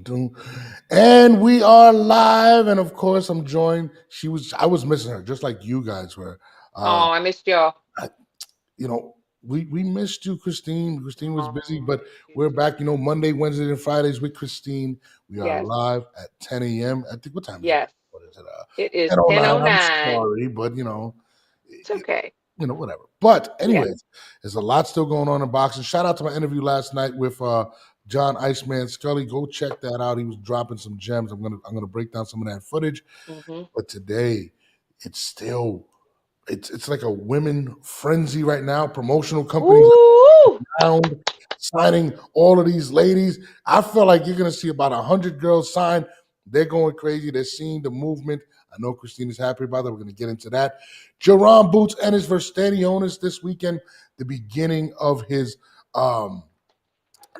And we are live. And of course, I'm joined. I was missing her, just like you guys were. Oh, I missed y'all. You know, we missed you, Christine. Christine was busy, Oh, but you we're too. back, Monday, Wednesdays, and Fridays with Christine. We are Yes, live at 10 a.m. I think, what time is it? yes. What is it? It is 10:09. I'm 10:09. sorry, but It's okay. whatever. But Yeah. anyways, there's a lot still going on in boxing. Shout out to my interview last night with John Iceman Scully. Go check that out. He was dropping some gems. I'm gonna break down some of that footage. Mm-hmm. But today, it's still it's like a women frenzy right now. Promotional companies Ooh. around signing all of these ladies. I feel like you're gonna see about 100 girls sign. They're going crazy. They're seeing the movement. I know Christina's happy about that. We're going to get into that. Jerron Boots Ennis versus Stanionis this weekend, the beginning of his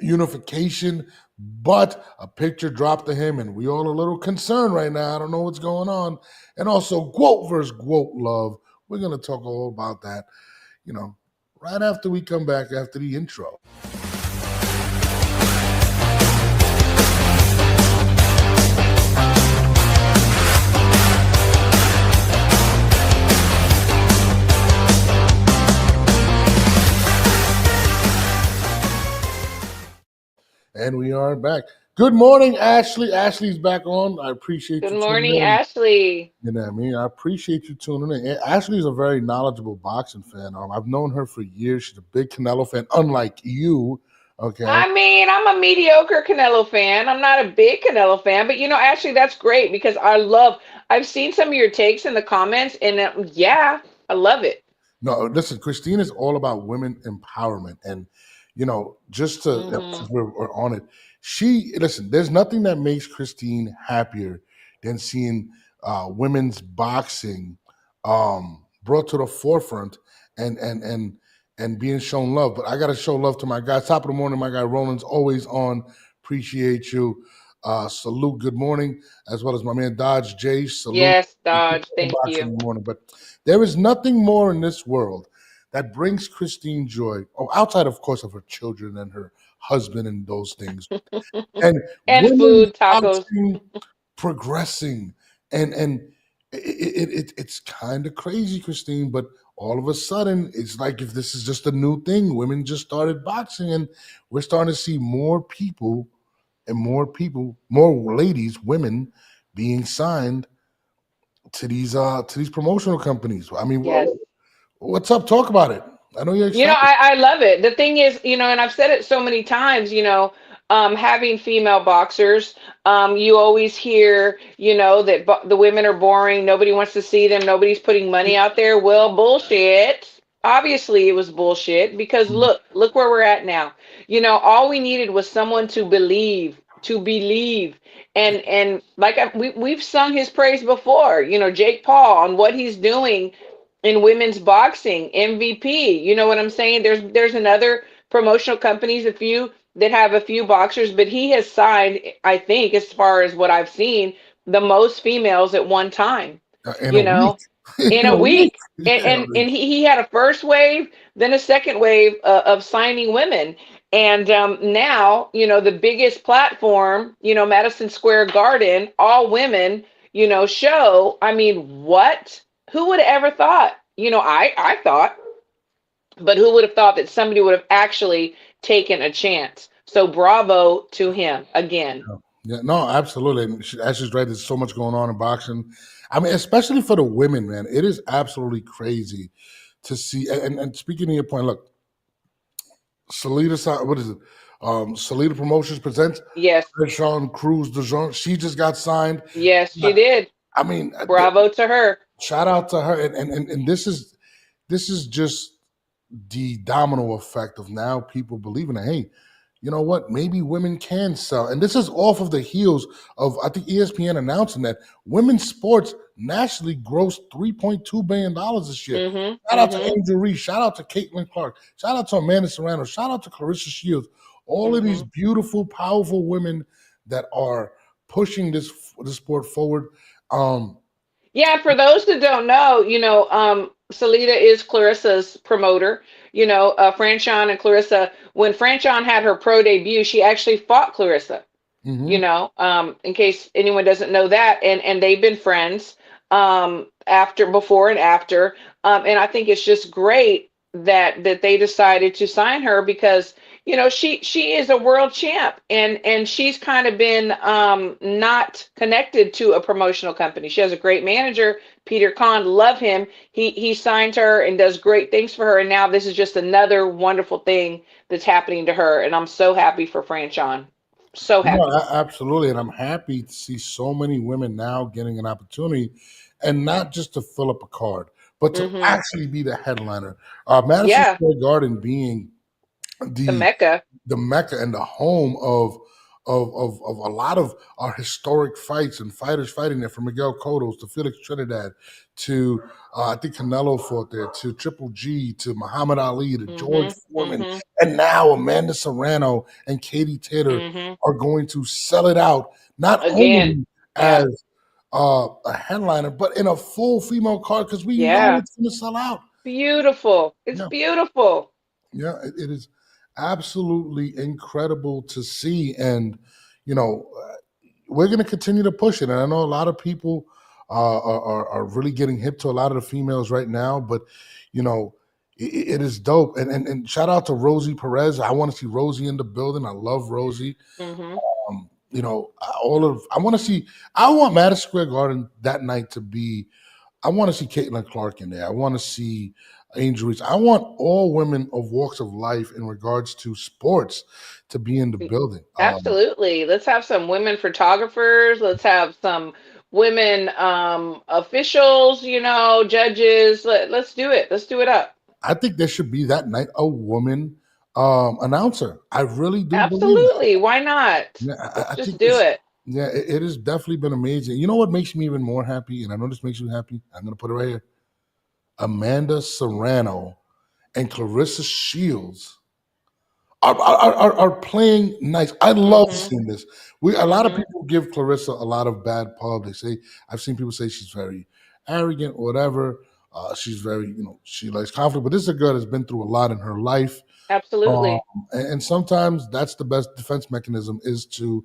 unification, but a picture dropped to him, and we all a little concerned right now. I don't know what's going on. And also, Quote versus Quote love. We're going to talk all about that, right after we come back after the intro. And we are back. Good morning, Ashley. Ashley's back on. I appreciate Good you tuning morning, in. Ashley. You know what I mean? I appreciate you tuning in. Ashley's a very knowledgeable boxing fan. I've known her for years. She's a big Canelo fan, unlike you. Okay. I mean, I'm a mediocre Canelo fan. I'm not a big Canelo fan, but Ashley, that's great because I've seen some of your takes in the comments, and yeah, I love it. No, listen, Christine is all about women empowerment. And, just to, Mm-hmm. since we're on it, listen, there's nothing that makes Christine happier than seeing women's boxing brought to the forefront and being shown love. But I got to show love to my guy. Top of the morning, my guy Roland's always on. Appreciate you. Salute, good morning, as well as my man Dodge J. Salute. Yes, Dodge. Thank Boxing you. in the morning. But there is nothing more in this world that brings Christine joy, outside, of course, of her children and her husband and those things. And And women's food, tacos. boxing progressing, and it's kind of crazy, Christine. But all of a sudden, it's like if this is just a new thing. Women just started boxing, and we're starting to see more people, more ladies, women being signed to these promotional companies. I mean, Yes. what's up? Talk about it. I know you're excited. I love it. The thing is, and I've said it so many times, having female boxers, you always hear, that the women are boring. Nobody wants to see them. Nobody's putting money out there. Well, bullshit. Obviously, it was bullshit because look where we're at now. All we needed was someone to believe. And like we've sung his praise before, Jake Paul on what he's doing in women's boxing, MVP. You know what I'm saying? There's another promotional companies, a few that have a few boxers, but he has signed, I think, as far as what I've seen, the most females at one time. In a You week. know, in In a a week. week. And he had a first wave, then a second wave of signing women. And now, the biggest platform, Madison Square Garden, all women, show. I mean, what? Who would have ever thought? I thought, but who would have thought that somebody would have actually taken a chance? So bravo to him again. Yeah, no, absolutely. And Ashley's right. There's so much going on in boxing. I mean, especially for the women, man. It is absolutely crazy to see. And speaking of your point, look, Salida, what is it? Salida Promotions presents Yes, Sean Cruz DeJean. She just got signed. yes, she did. I mean, Bravo to her. shout out to her. And this is just the domino effect of now people believing that, hey, you know what? Maybe women can sell. And this is off of the heels of, I think, ESPN announcing that women's sports nationally grossed $3.2 billion this year. Mm-hmm. Shout out to Mm-hmm. Angel Reese. Shout out to Caitlin Clark. Shout out to Amanda Serrano. Shout out to Clarissa Shields. All of these Mm-hmm. beautiful, powerful women that are pushing this sport forward. Yeah, for those that don't know, Salida is Clarissa's promoter. Franchon and Clarissa, when Franchon had her pro debut, she actually fought Clarissa. Hmm. in case anyone doesn't know that. And they've been friends after, before and after. And I think it's just great that they decided to sign her because she is a world champ, and she's kind of been not connected to a promotional company. She has a great manager, Peter Kahn. Love him. He signed her and does great things for her, and now this is just another wonderful thing that's happening to her, and I'm so happy for Franchon. So No, happy. absolutely, and I'm happy to see so many women now getting an opportunity, and not just to fill up a card, but to Mm-hmm. actually be the headliner. Madison Yeah, Square Garden being the the Mecca. the mecca and the home of a lot of our historic fights and fighters fighting there, from Miguel Cotto to Felix Trinidad to I think Canelo fought there, to Triple G, to Muhammad Ali, to George Mm-hmm. Foreman, Mm-hmm. and now Amanda Serrano and Katie Taylor Mm-hmm. are going to sell it out, not Again. only Yeah. as a headliner, but in a full female card, because we know Yeah. it's going to sell out. Beautiful. It's Yeah. beautiful. Yeah, it is absolutely incredible to see, and you know, we're going to continue to push it. And I know a lot of people are really getting hip to a lot of the females right now, but you know, it is dope. And shout out to Rosie Perez. I want to see Rosie in the building. I love Rosie. Mm-hmm. All of I want to see. I want Madison Square Garden that night to be. I want to see Caitlin Clark in there. I want to see Angel Reese. I want all women of walks of life in regards to sports to be in the building. Absolutely. Let's have some women photographers. Let's have some women officials, judges. Let's do it. Let's do it up. I think there should be that night a woman announcer. I really do believe that. Absolutely. Why not? Yeah, Let's I just think do it's it. yeah, it has definitely been amazing. You know what makes me even more happy, and I know this makes you happy. I'm gonna put it right here. Amanda Serrano and Clarissa Shields are playing nice. I love Mm-hmm. seeing this. We A lot of Mm-hmm. people give Clarissa a lot of bad pub. They say I've seen people say she's very arrogant or whatever. She's very, she likes conflict, but this is a girl that's been through a lot in her life. Um, Absolutely. and sometimes that's the best defense mechanism, is to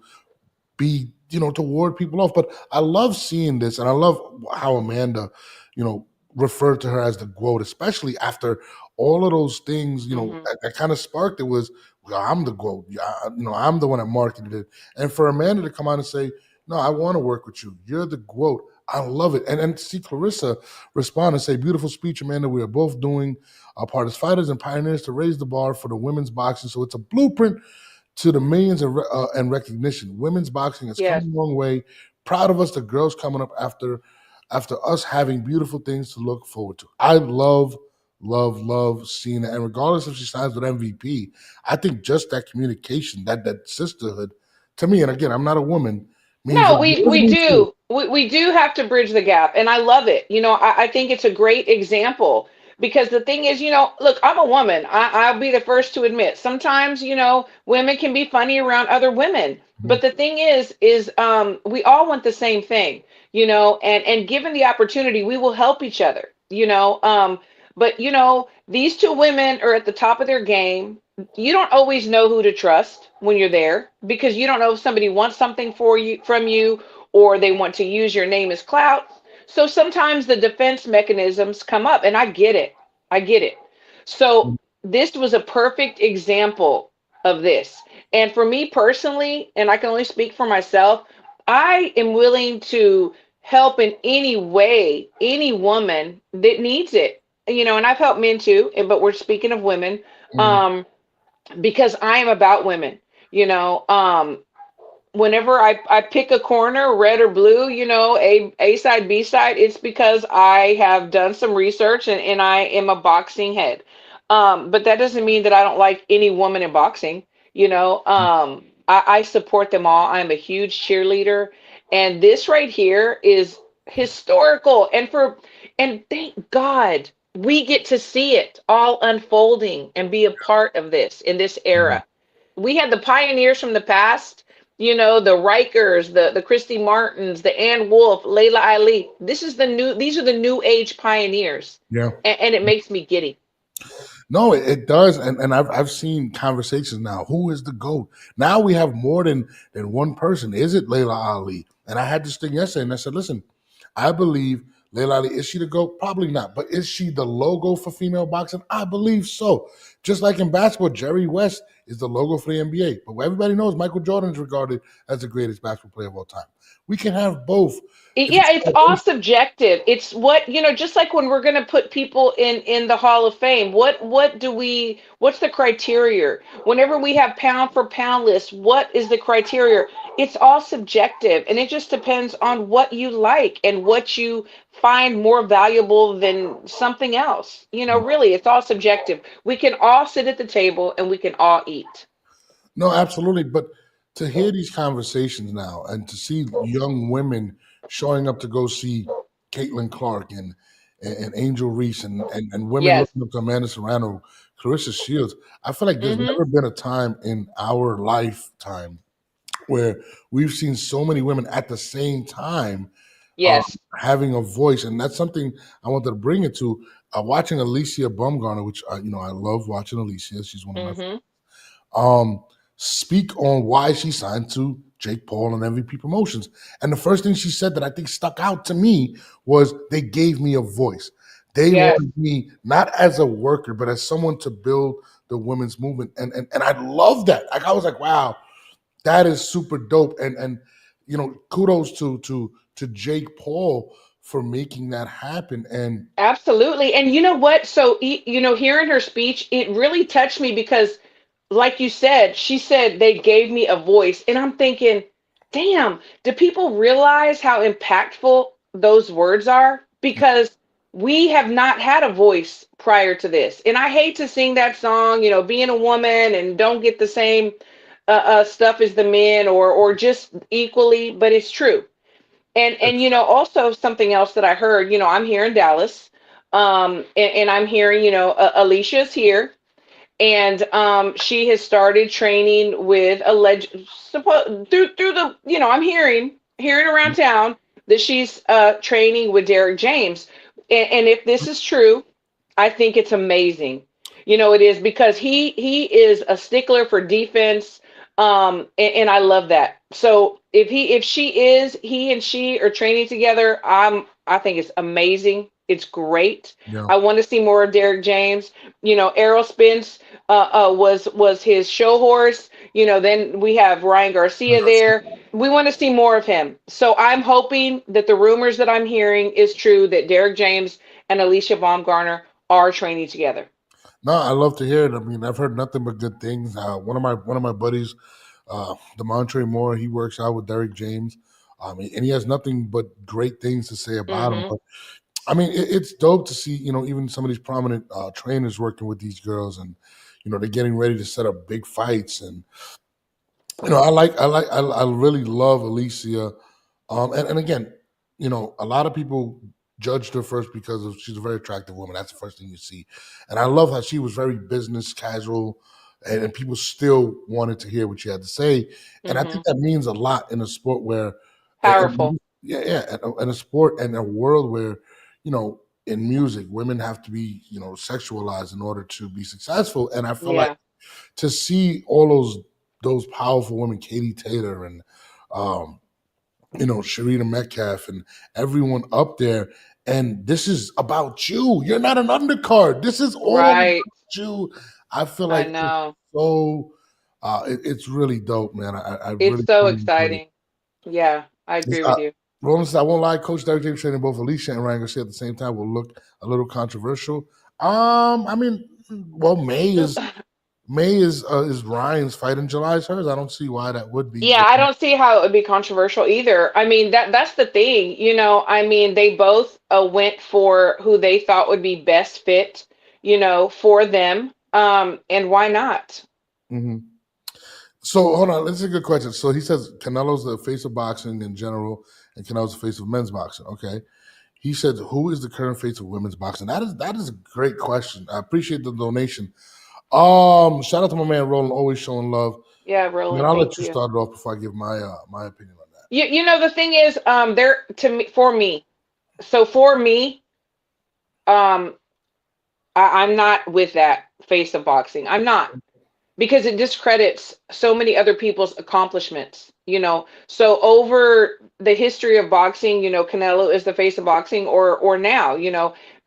be, to ward people off. But I love seeing this, and I love how Amanda, you know, referred to her as the GOAT, especially after all of those things, Mm-hmm. that kind of sparked it was, well, I'm the GOAT. Yeah, I'm the one that marketed it. And for Amanda to come out and say, no, I want to work with you. You're the GOAT. I love it. And see Clarissa respond and say, beautiful speech, Amanda. We are both doing our part as fighters and pioneers to raise the bar for the women's boxing. So it's a blueprint to the millions and recognition. Women's boxing has come Yes. a long way. Proud of us, the girls coming up after us having beautiful things to look forward to. I love, love, love seeing it. And regardless if she signs with MVP, I think just that communication, that sisterhood, to me, and again, I'm not a woman, means No, what we it means to you. do. We do have to bridge the gap, and I love it. I think it's a great example because the thing is, look, I'm a woman. I'll be the first to admit sometimes, women can be funny around other women. But Mhm. the thing is we all want the same thing, and given the opportunity, we will help each other. But these two women are at the top of their game. You don't always know who to trust when you're there because you don't know if somebody wants something for you from you or they want to use your name as clout. So sometimes the defense mechanisms come up, and I get it. I get it. So this was a perfect example of this. And for me personally, and I can only speak for myself, I am willing to help in any way any woman that needs it. And I've helped men too, but we're speaking of women. Mhm. Um, because I am about women. You know, whenever I pick a corner, red or blue, A side, B side, it's because I have done some research and I am a boxing head. But that doesn't mean that I don't like any woman in boxing. I support them all. I'm a huge cheerleader. And this right here is historical. And thank God we get to see it all unfolding and be a part of this in this Mhm. era. We had the pioneers from the past, the Rikers, the Christy Martins, the Ann Wolf, Layla Ali. These are the new age pioneers. Yeah. And it makes me giddy. No, it does, and I've seen conversations now. Who is the GOAT? Now we have more than one person. Is it Layla Ali? And I had this thing yesterday, and I said, listen, I believe Layla Ali, is she the GOAT? Probably not, but is she the logo for female boxing? I believe so. Just like in basketball, Jerry West is the logo for the NBA, but everybody knows Michael Jordan is regarded as the greatest basketball player of all time. We can have both. If Yeah, it's it's all subjective. It's what, just like when we're going to put people in the Hall of Fame, what's the criteria? Whenever we have pound for pound lists, what is the criteria? It's all subjective, and it just depends on what you like and what you find more valuable than something else. Really, it's all subjective. We can all sit at the table and we can all eat. No, absolutely. But to hear these conversations now and to see young women showing up to go see Caitlin Clark and Angel Reese and women Yes. looking up to Amanda Serrano, Clarissa Shields, I feel like there's Mhm. never been a time in our lifetime where we've seen so many women at the same time Yes. having a voice. And that's something I wanted to bring it to. Watching Alicia Baumgartner, which I love watching Alicia. She's one of my Mhm. um, speak on why she signed to Jake Paul and MVP Promotions. And the first thing she said that I think stuck out to me was they gave me a voice. They Yes. wanted me not as a worker, but as someone to build the women's movement. And I love that. Like I was like, wow, that is super dope. And kudos to Jake Paul for making that happen. And Absolutely. And you know what? So, hearing her speech, it really touched me because, like you said, she said they gave me a voice. And I'm thinking, damn, do people realize how impactful those words are? Because we have not had a voice prior to this. And I hate to sing that song, being a woman and don't get the same stuff as the men or just equally, but it's true. And also something else that I heard, I'm here in Dallas, and I'm hearing, Alicia's here, and she has started training with through the, I'm hearing around town that she's training with Derek James, and if this is true, I think it's amazing. It is because he is a stickler for defense, and I love that. So he and she are training together, I think it's amazing. It's great. yeah, I want to see more of Derek James. Errol Spence was his show horse. Then we have Ryan Garcia there. We want to see more of him. So I'm hoping that the rumors that I'm hearing is true that Derek James and Alicia Baumgartner are training together. no, I love to hear it. I mean, I've heard nothing but good things. One of my buddies, Demontre Moore, he works out with Derek James, and he has nothing but great things to say about him. Hmm. But I mean, it's dope to see even some of these prominent trainers working with these girls, and they're getting ready to set up big fights. And I really love Alicia. And again, a lot of people judged her first because she's a very attractive woman. That's the first thing you see. And I love how she was very business casual, and people still wanted to hear what she had to say. And I think Hmm. that means a lot in a sport where, Powerful. yeah, yeah, in a sport and a world where, in music, women have to be, sexualized in order to be successful. And I feel like Yeah. to see all those powerful women, Katie Taylor and um, Sharita Metcalf and everyone up there. And this is about you. You're not an undercard. This is all about Right. you. I feel I like it's know. so it's really dope, man. I It's really so really enjoyed it. exciting. Yeah, I agree with you. Roland said, I won't lie, Coach Derek James training both Alicia and Ryan Garcia at the same time will look a little controversial. I mean, well, May is Ryan's fight and July is hers. I don't see why that would be. Yeah, I don't see how it would be controversial either. I mean, that's the thing, I mean, they both went for who they thought would be best fit, for them. And why not? Mhm. So hold on, this is a good question. So he says Canelo's the face of boxing in general, and Canelo's the face of men's boxing. Okay. He said, "Who is the current face of women's boxing?" That is a great question. I appreciate the donation. Shout out to my man Roland, always showing love. Yeah, And Roland, I'll let thank you you. start it off before I give my opinion on that. The thing is, there to me for me. So for me, um, I'm not with that face of boxing. I'm not, because it discredits so many other people's accomplishments, so over the history of boxing, Canelo is the face of boxing, or now,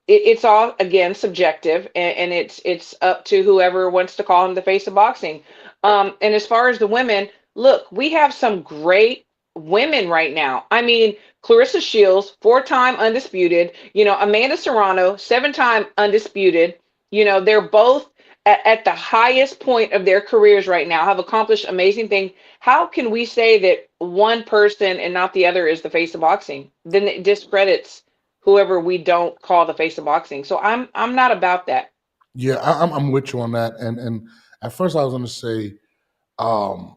it's all again subjective, and it's up to whoever wants to call him the face of boxing. And as far as the women, look, we have some great women right now. I mean, Clarissa Shields, four-time undisputed, Amanda Serrano, seven-time undisputed. They're both at the highest point of their careers right now, have accomplished amazing things. How can we say that one person and not the other is the face of boxing? Then it discredits whoever we don't call the face of boxing. So I'm not about that. Yeah, I'm with you on that. And at first I was going to say, um,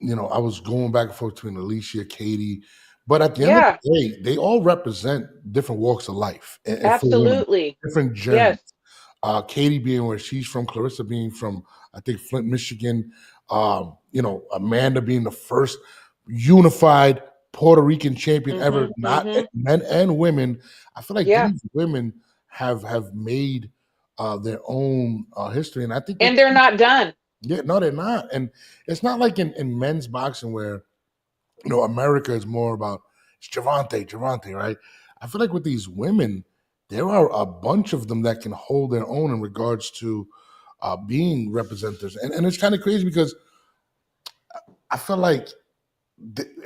I was going back and forth between Alicia, Katie, but at the end of Yeah, the day, they all represent different walks of life, and for women, absolutely. different journeys. Yes. Katie being where she's from, Clarissa being from, I think, Flint, Michigan. Amanda being the first unified Puerto Rican champion ever, Mhm. not Mhm. men and women. I feel like Yeah. these women have made their own history, and I think they And they're not done. yeah, no, they're not. And it's not like in men's boxing where, America is more about it's Javante, right? I feel like with these women, there are a bunch of them that can hold their own in regards to being representatives. And it's kind of crazy because I feel like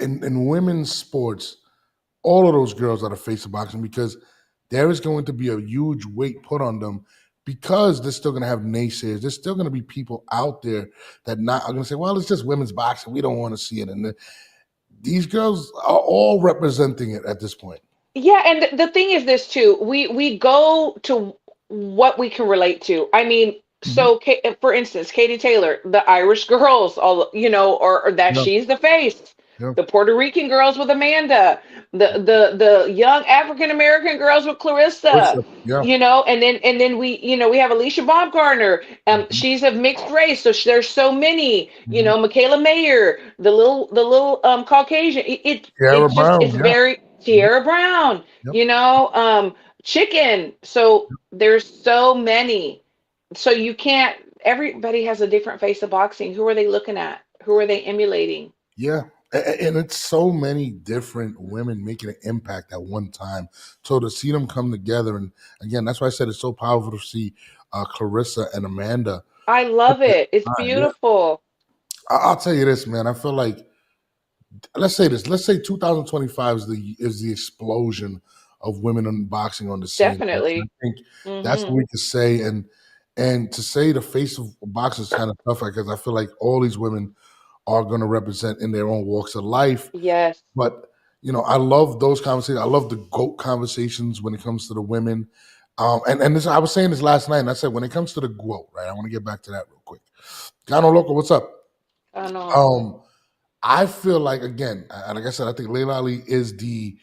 in women's sports, all of those girls are the face of boxing because there is going to be a huge weight put on them because they're still going to have naysayers. There's still going to be people out there that not are going to say, "Well, it's just women's boxing. We don't want to see it." And these girls are all representing it at this point. Yeah, and the thing is this too. We go to what we can relate to. I mean, Mhm. so for instance, Katie Taylor, the Irish girls, all or that Yeah, she's the face. yeah, The Puerto Rican girls with Amanda, the young African American girls with Clarissa, yeah, and then we have Alicia Baumgartner. mhm, She's of mixed race, so there's so many. mhm. Michaela Mayer, the little Caucasian. It's Tara just Brown, it's yeah, very yep, Tierra Brown, yep, Chicken. So there's so many. So you can't. Everybody has a different face of boxing. Who are they looking at? Who are they emulating? yeah. And it's so many different women making an impact at one time. So to see them come together, and again, that's why I said it's so powerful to see Clarissa and Amanda. I At love the it. It's time, yeah. beautiful. I'll tell you this, man. I feel like let's say this. Let's say 2025 is the explosion of women in boxing on the scene. Right? And I Definitely. think that's Hmm. what we could say. And to say the face of boxing is kind of tough because I feel like all these women are going to represent in their own walks of life. Yes. But I love those conversations. I love the GOAT conversations when it comes to the women. And this, I was saying this last night, and I said when it comes to the GOAT, right? I want to get back to that real quick. Gano Loco, what's up? I know. Um, I feel like again, like I said, I think Layla Ali is the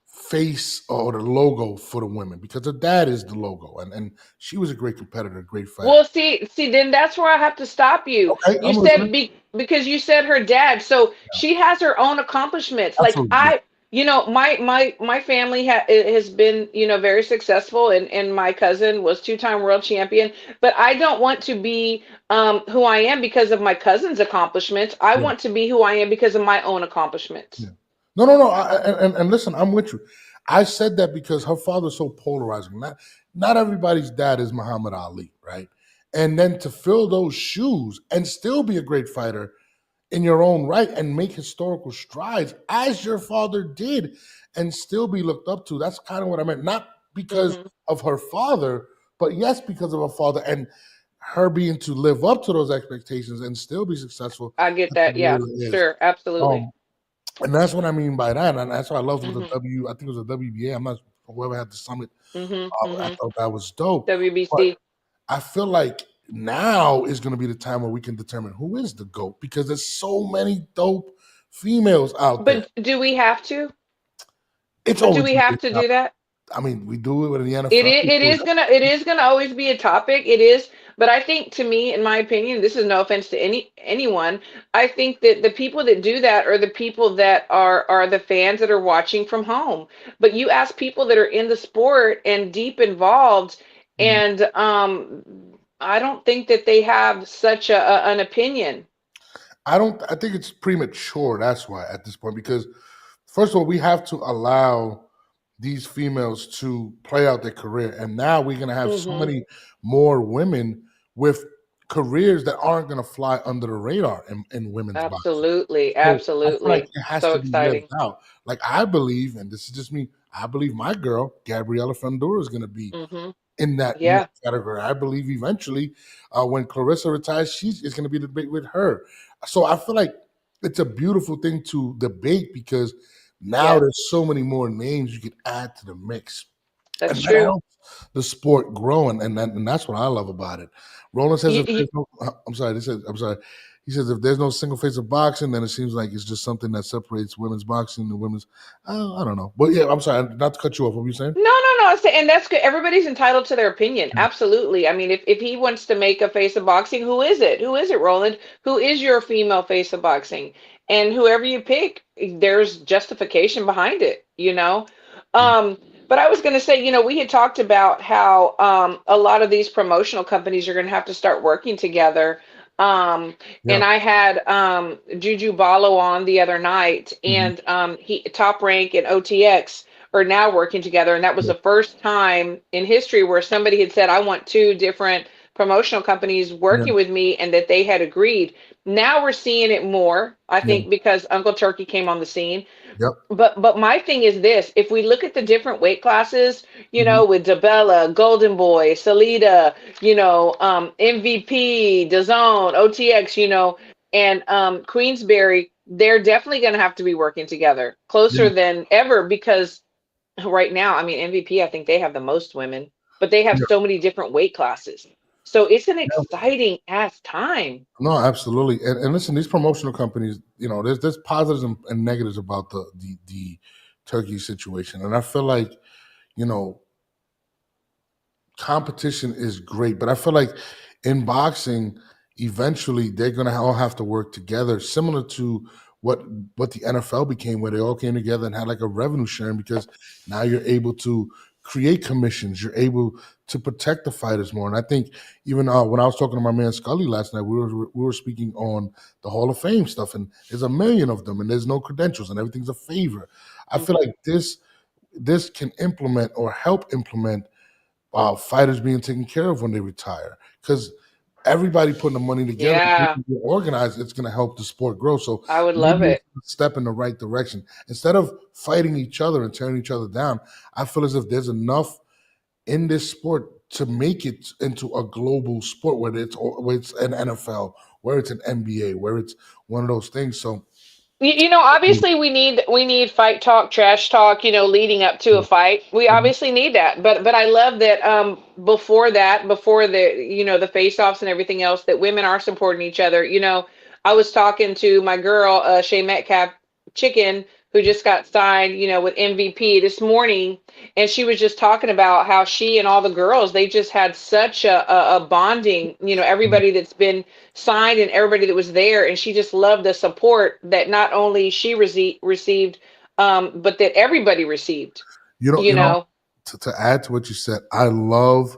face or the logo for the women because her dad is the logo, and she was a great competitor, great fighter. Well, see, then that's where I have to stop you. Okay, You I'm said listening. because you said her dad, so she has her own accomplishments. Like Absolutely, yeah, my family has been, very successful, and my cousin was two-time world champion. But I don't want to be who I am because of my cousin's accomplishments. I yeah, want to be who I am because of my own yeah. accomplishments. No, no, no. And listen, I'm with you. I said that because her father's so polarizing. Not everybody's dad is Muhammad Ali, right? And then to fill those shoes and still be a great fighter in your own right and make historical strides as your father did and still be looked up to. That's kind of what I meant. Not because Hmm. of her father, but yes, because of her father and her being to live up to those expectations and still be successful. I get That's that. what Yeah, it is. sure, absolutely. Um, and that's what I mean by that. And that's what I loved with the Hmm. I think it was a WBA. I'm not whoever had the summit. Hmm. I Hmm. thought that was dope. But WBC. I feel like now is going to be the time where we can determine who is the GOAT because there's so many dope females out there. But do we have to? It's But do always we going to be have to a topic. do that? I mean, we do it with the It NFL. is, We it do is gonna it is gonna always be a topic. It is, but I think, to me, in my opinion, this is no offense to anyone. I think that the people that do that are the people that are the fans that are watching from home. But you ask people that are in the sport and deep involved, Mhm. and I don't think that they have such an opinion. I don't. I think it's premature. That's why at this point, because first of all, we have to allow these females to play out their career, and now we're gonna have so Hmm. many more women with careers that aren't gonna fly under the radar in women's boxing. Absolutely, So I feel like absolutely. it has So to be lived exciting. out. Like I believe, and this is just me, I believe my girl Gabriella Fundora is gonna be Hmm. in Yeah, that category. I believe eventually, when Clarissa retires, she's it's going to be the debate with her. So I feel like it's a beautiful thing to debate because now yeah, there's so many more names you could add to the mix, that's and that true. helps the sport grow, and that's what I love about it. Roland says You, if you, there's no, I'm sorry, he said I'm sorry. He says if there's no single face of boxing, then it seems like it's just something that separates women's boxing and women's. I don't know, but yeah, I'm sorry, not to cut you off. What were you saying? No, no, no. And that's good. Everybody's entitled to their opinion. Absolutely. I mean, if he wants to make a face of boxing, who is it? Who is it, Roland? Who is your female face of boxing? And whoever you pick, there's justification behind it, you know? Yeah, Um, but I was going to say, we had talked about how a lot of these promotional companies are going to have to start working together. Um, yeah, and I had Juju Ballo on the other night, hmm, and he Top Rank and OTX are now working together. And that was yeah, the first time in history where somebody had said, I want two different promotional companies yeah, working with me, and that they had agreed. Now we're seeing it more, I yeah, think, because Uncle Turkey came on the scene. yep. But my thing is this: if we look at the different weight classes, Mhm. with Dabella, Golden Boy, Salida, MVP, DAZN, OTX, and Queensberry, they're definitely going to have to be working together closer Yeah, than ever, because right now, I mean, MVP, I think they have the most women, but they have yeah, so many different weight classes. So it's an yeah. exciting ass time. No, absolutely. And listen, these promotional companies, there's positives and negatives about the turkey situation, and I feel like you know competition is great, but I feel like in boxing, eventually they're gonna all have to work together, similar to what what the NFL became, where they all came together and had like a revenue sharing because now you're able to create commissions, you're able to protect the fighters more. And I think even when I was talking to my man Scully last night, we were speaking on the Hall of Fame stuff, and there's a million of them, and there's no credentials, and everything's a favor. I feel Hmm. like this can implement or help implement fighters being taken care of when they retire. Because everybody putting the money together, Yeah, making it organized, it's going to help the sport grow. So I would love maybe it. it's a step in the right direction. Instead of fighting each other and tearing each other down, I feel as if there's enough in this sport to make it into a global sport, where it's an NFL, where it's an NBA, where it's one of those things. So Obviously we need fight talk, trash talk, leading up to a yeah, fight. We mhm, obviously need that. But I love that before that, before the face-offs and everything else, that women are supporting each other. I was talking to my girl, Shay Metcalf Chicken, who just got signed, with MVP this morning, and she was just talking about how she and all the girls, they just had such a bonding, everybody that's been signed and everybody that was there, and she just loved the support that not only she received, but that everybody received. you know, You you know, know, to add to what you said, I love,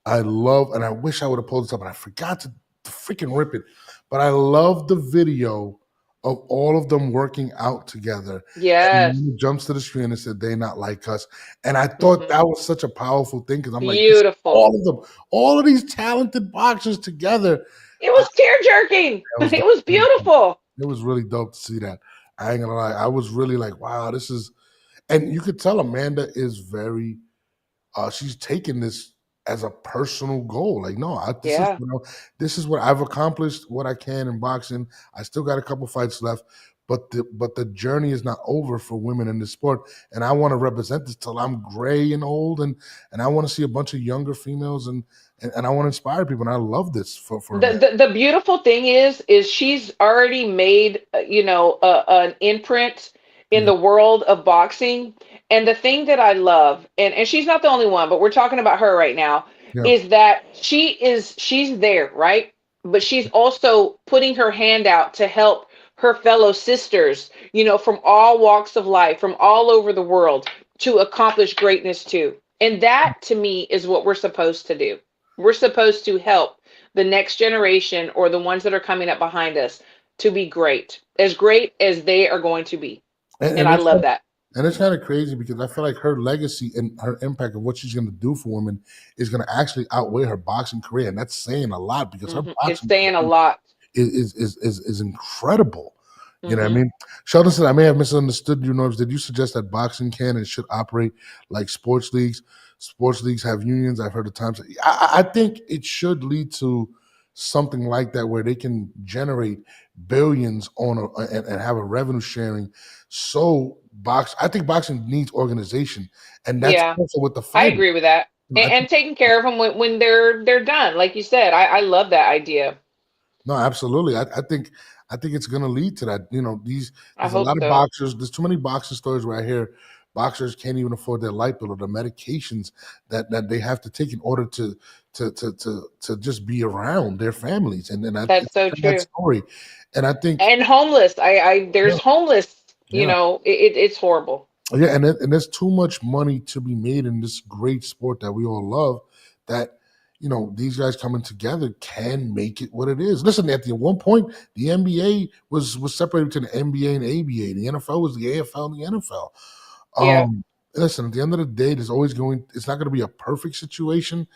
and I wish I would have pulled this up, and I forgot to freaking rip it. But I love the video of all of them working out together. And yes, then he jumps to the screen and said, "They not like us." And I thought hmm, that was such a powerful thing because I'm like, this, beautiful. all of them, all of these talented boxers together. It I, was tear jerking. that was It dope. was beautiful. It was really dope to see that. I ain't gonna lie. I was really like, wow, this is, and you could tell Amanda is very she's taken this as a personal goal. Like, no, Yeah. this is what I've accomplished, what I can in boxing. I still got a couple fights left, but the journey is not over for women in this sport. And I want to represent this till I'm gray and old, and I want to see a bunch of younger females, and I want to inspire people. And I love this for a the, man. the beautiful thing is she's already made an imprint in Yeah, the world of boxing. And the thing that I love, and she's not the only one, but we're talking about her right now, yeah, is that she's there, right? But she's also putting her hand out to help her fellow sisters, from all walks of life, from all over the world, to accomplish greatness too. And that to me is what we're supposed to do. We're supposed to help the next generation or the ones that are coming up behind us to be great as they are going to be. And, And and I it's love that. and it's kind of crazy because I feel like her legacy and her impact of what she's going to do for women is going to actually outweigh her boxing career, and that's saying a lot because her It's boxing saying a career lot. is incredible. You know what I Hmm. mean? Sheldon said, I may have misunderstood you, Norms. Did you suggest that boxing can and should operate like sports leagues? Sports leagues have unions. I've heard of times. I think it should lead to something like that where they can generate billions and have a revenue sharing. So I think boxing needs organization, and that's Yeah, also with the I fighters. agree with that. I think And taking care of them when they're done. Like you said, I love that idea. No, absolutely. I think it's going to lead to that. I There's a hope lot of so. boxers. There's too many boxing stories where I hear boxers can't even afford their light bill or the medications that they have to take in order to just be around their families. And That's it's so a sad true. story. And I think And homeless. yeah, There's homeless. yeah. It's horrible. Yeah, and there's too much money to be made in this great sport that we all love. That these guys coming together can make it what it is. Listen, at one point, the NBA was separated between the NBA and the ABA. The NFL was the AFL and the NFL. Yeah. Listen, at the end of the day, there's always going. It's not going to be a perfect situation,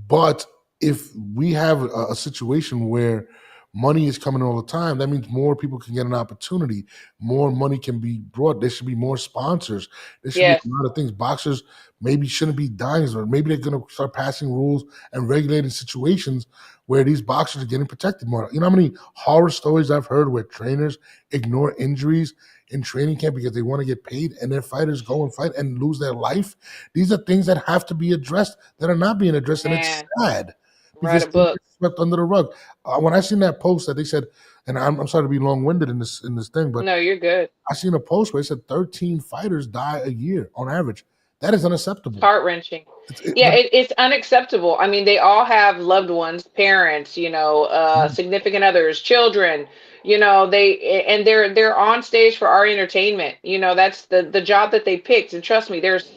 but if we have a situation where money is coming all the time, that means more people can get an opportunity. More money can be brought. There should be more sponsors. There should be a Yes. lot of things. Boxers maybe shouldn't be dying, or maybe they're going to start passing rules and regulating situations where these boxers are getting protected more. You know how many horror stories I've heard where trainers ignore injuries in training camp because they want to get paid, and their fighters go and fight and lose their life. These are things that have to be addressed that are not being addressed, and it's Man, sad write because a things book. get swept under the rug. When I seen that post that they said, and I'm sorry to be long winded in this thing, but No, you're good. I seen a post where it said 13 fighters die a year on average. That is unacceptable. Heart wrenching. It's, it, Yeah, but it's unacceptable. I mean, they all have loved ones, parents, significant others, children. And they're on stage for our entertainment. That's the job that they picked. And trust me, there's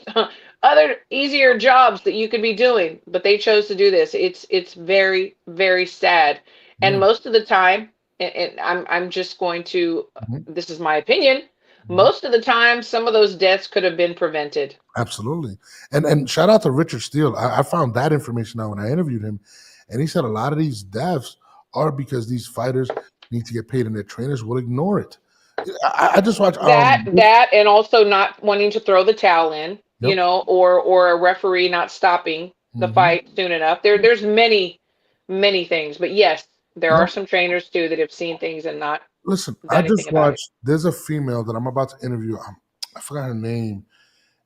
other easier jobs that you could be doing, but they chose to do this. It's very very sad. And yeah, most of the time, and I'm just going to. mhm, This is my opinion. mhm. Most of the time, some of those deaths could have been prevented. Absolutely. And shout out to Richard Steele. I found that information out when I interviewed him, and he said a lot of these deaths are because these fighters need to get paid, and their trainers will ignore it. I just watched. That and also not wanting to throw the towel in, Yep. or a referee not stopping the Hmm. fight soon enough. There's many things, but yes, there are No, some trainers too that have seen things and not listen. I done anything just about it. watched. There's a female that I'm about to interview. I forgot her name,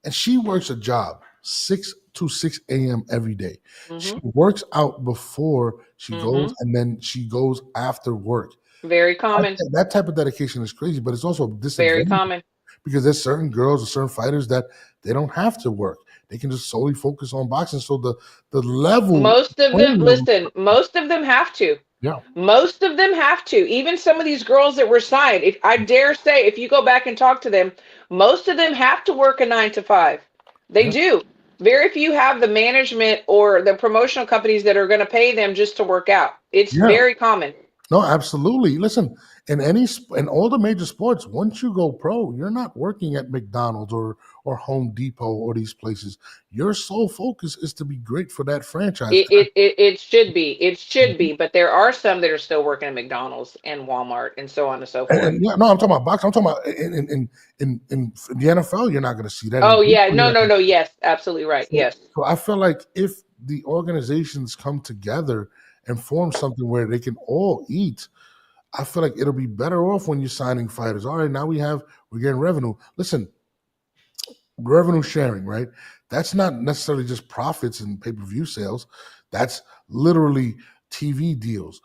and she works a job 6 to 6 a.m. every day. She Mhm. works out before she goes, Mhm. and then she goes after work. Very common. That type of dedication is crazy, but it's also a Very disadvantage common. because there's certain girls or certain fighters that they don't have to work. They can just solely focus on boxing. So the level Most of them, playing level, listen, most of them have to. yeah, Most of them have to. Even some of these girls that were signed, if I dare say, if you go back and talk to them, most of them have to work a 9 to 5. They yeah, do. Very few have the management or the promotional companies that are going to pay them just to work out. It's yeah. very common. No, absolutely. Listen, in all the major sports, once you go pro, you're not working at McDonald's or Home Depot or these places. Your sole focus is to be great for that franchise. It should be. It should Mhm. be. But there are some that are still working at McDonald's and Walmart and so on and so forth. And yeah, no, I'm talking about boxing. I'm talking about in the NFL. You're not going to see that. In Oh yeah, baseball, you're no, not no, gonna- no. Yes, absolutely right. so, Yes. so I feel like if the organizations come together and form something where they can all eat, I feel like it'll be better off when you're signing fighters. All right, now we're getting revenue. Listen, revenue sharing, right? That's not necessarily just profits and pay per view sales. That's literally TV deals,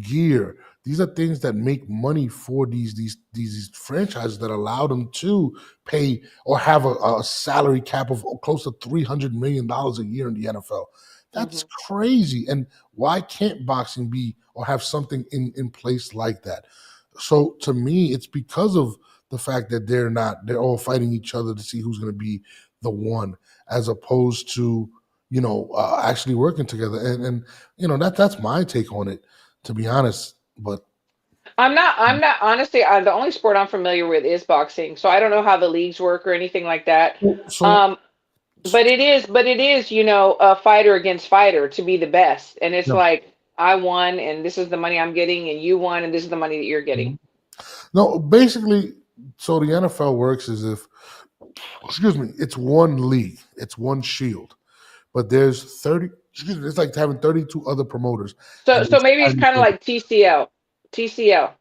gear. These are things that make money for these franchises that allow them to pay or have a salary cap of close to $300 million a year in the NFL. That's Hmm. crazy. And why can't boxing be or have something in place like that? So to me, it's because of the fact that they're all fighting each other to see who's going to be the one, as opposed to actually working together. And that's my take on it, to be honest. But I'm not honestly, the only sport I'm familiar with is boxing. So I don't know how the leagues work or anything like that. so Um, but it is, a fighter against fighter to be the best. And it's yeah. like I won and this is the money I'm getting and you won and this is the money that you're getting. Mhm. No, basically, so the NFL works as if, excuse me, it's one league, it's one shield, but there's 30. Excuse me, it's like having 32 other promoters, So and so maybe it's kind of it's like TCL. TCL.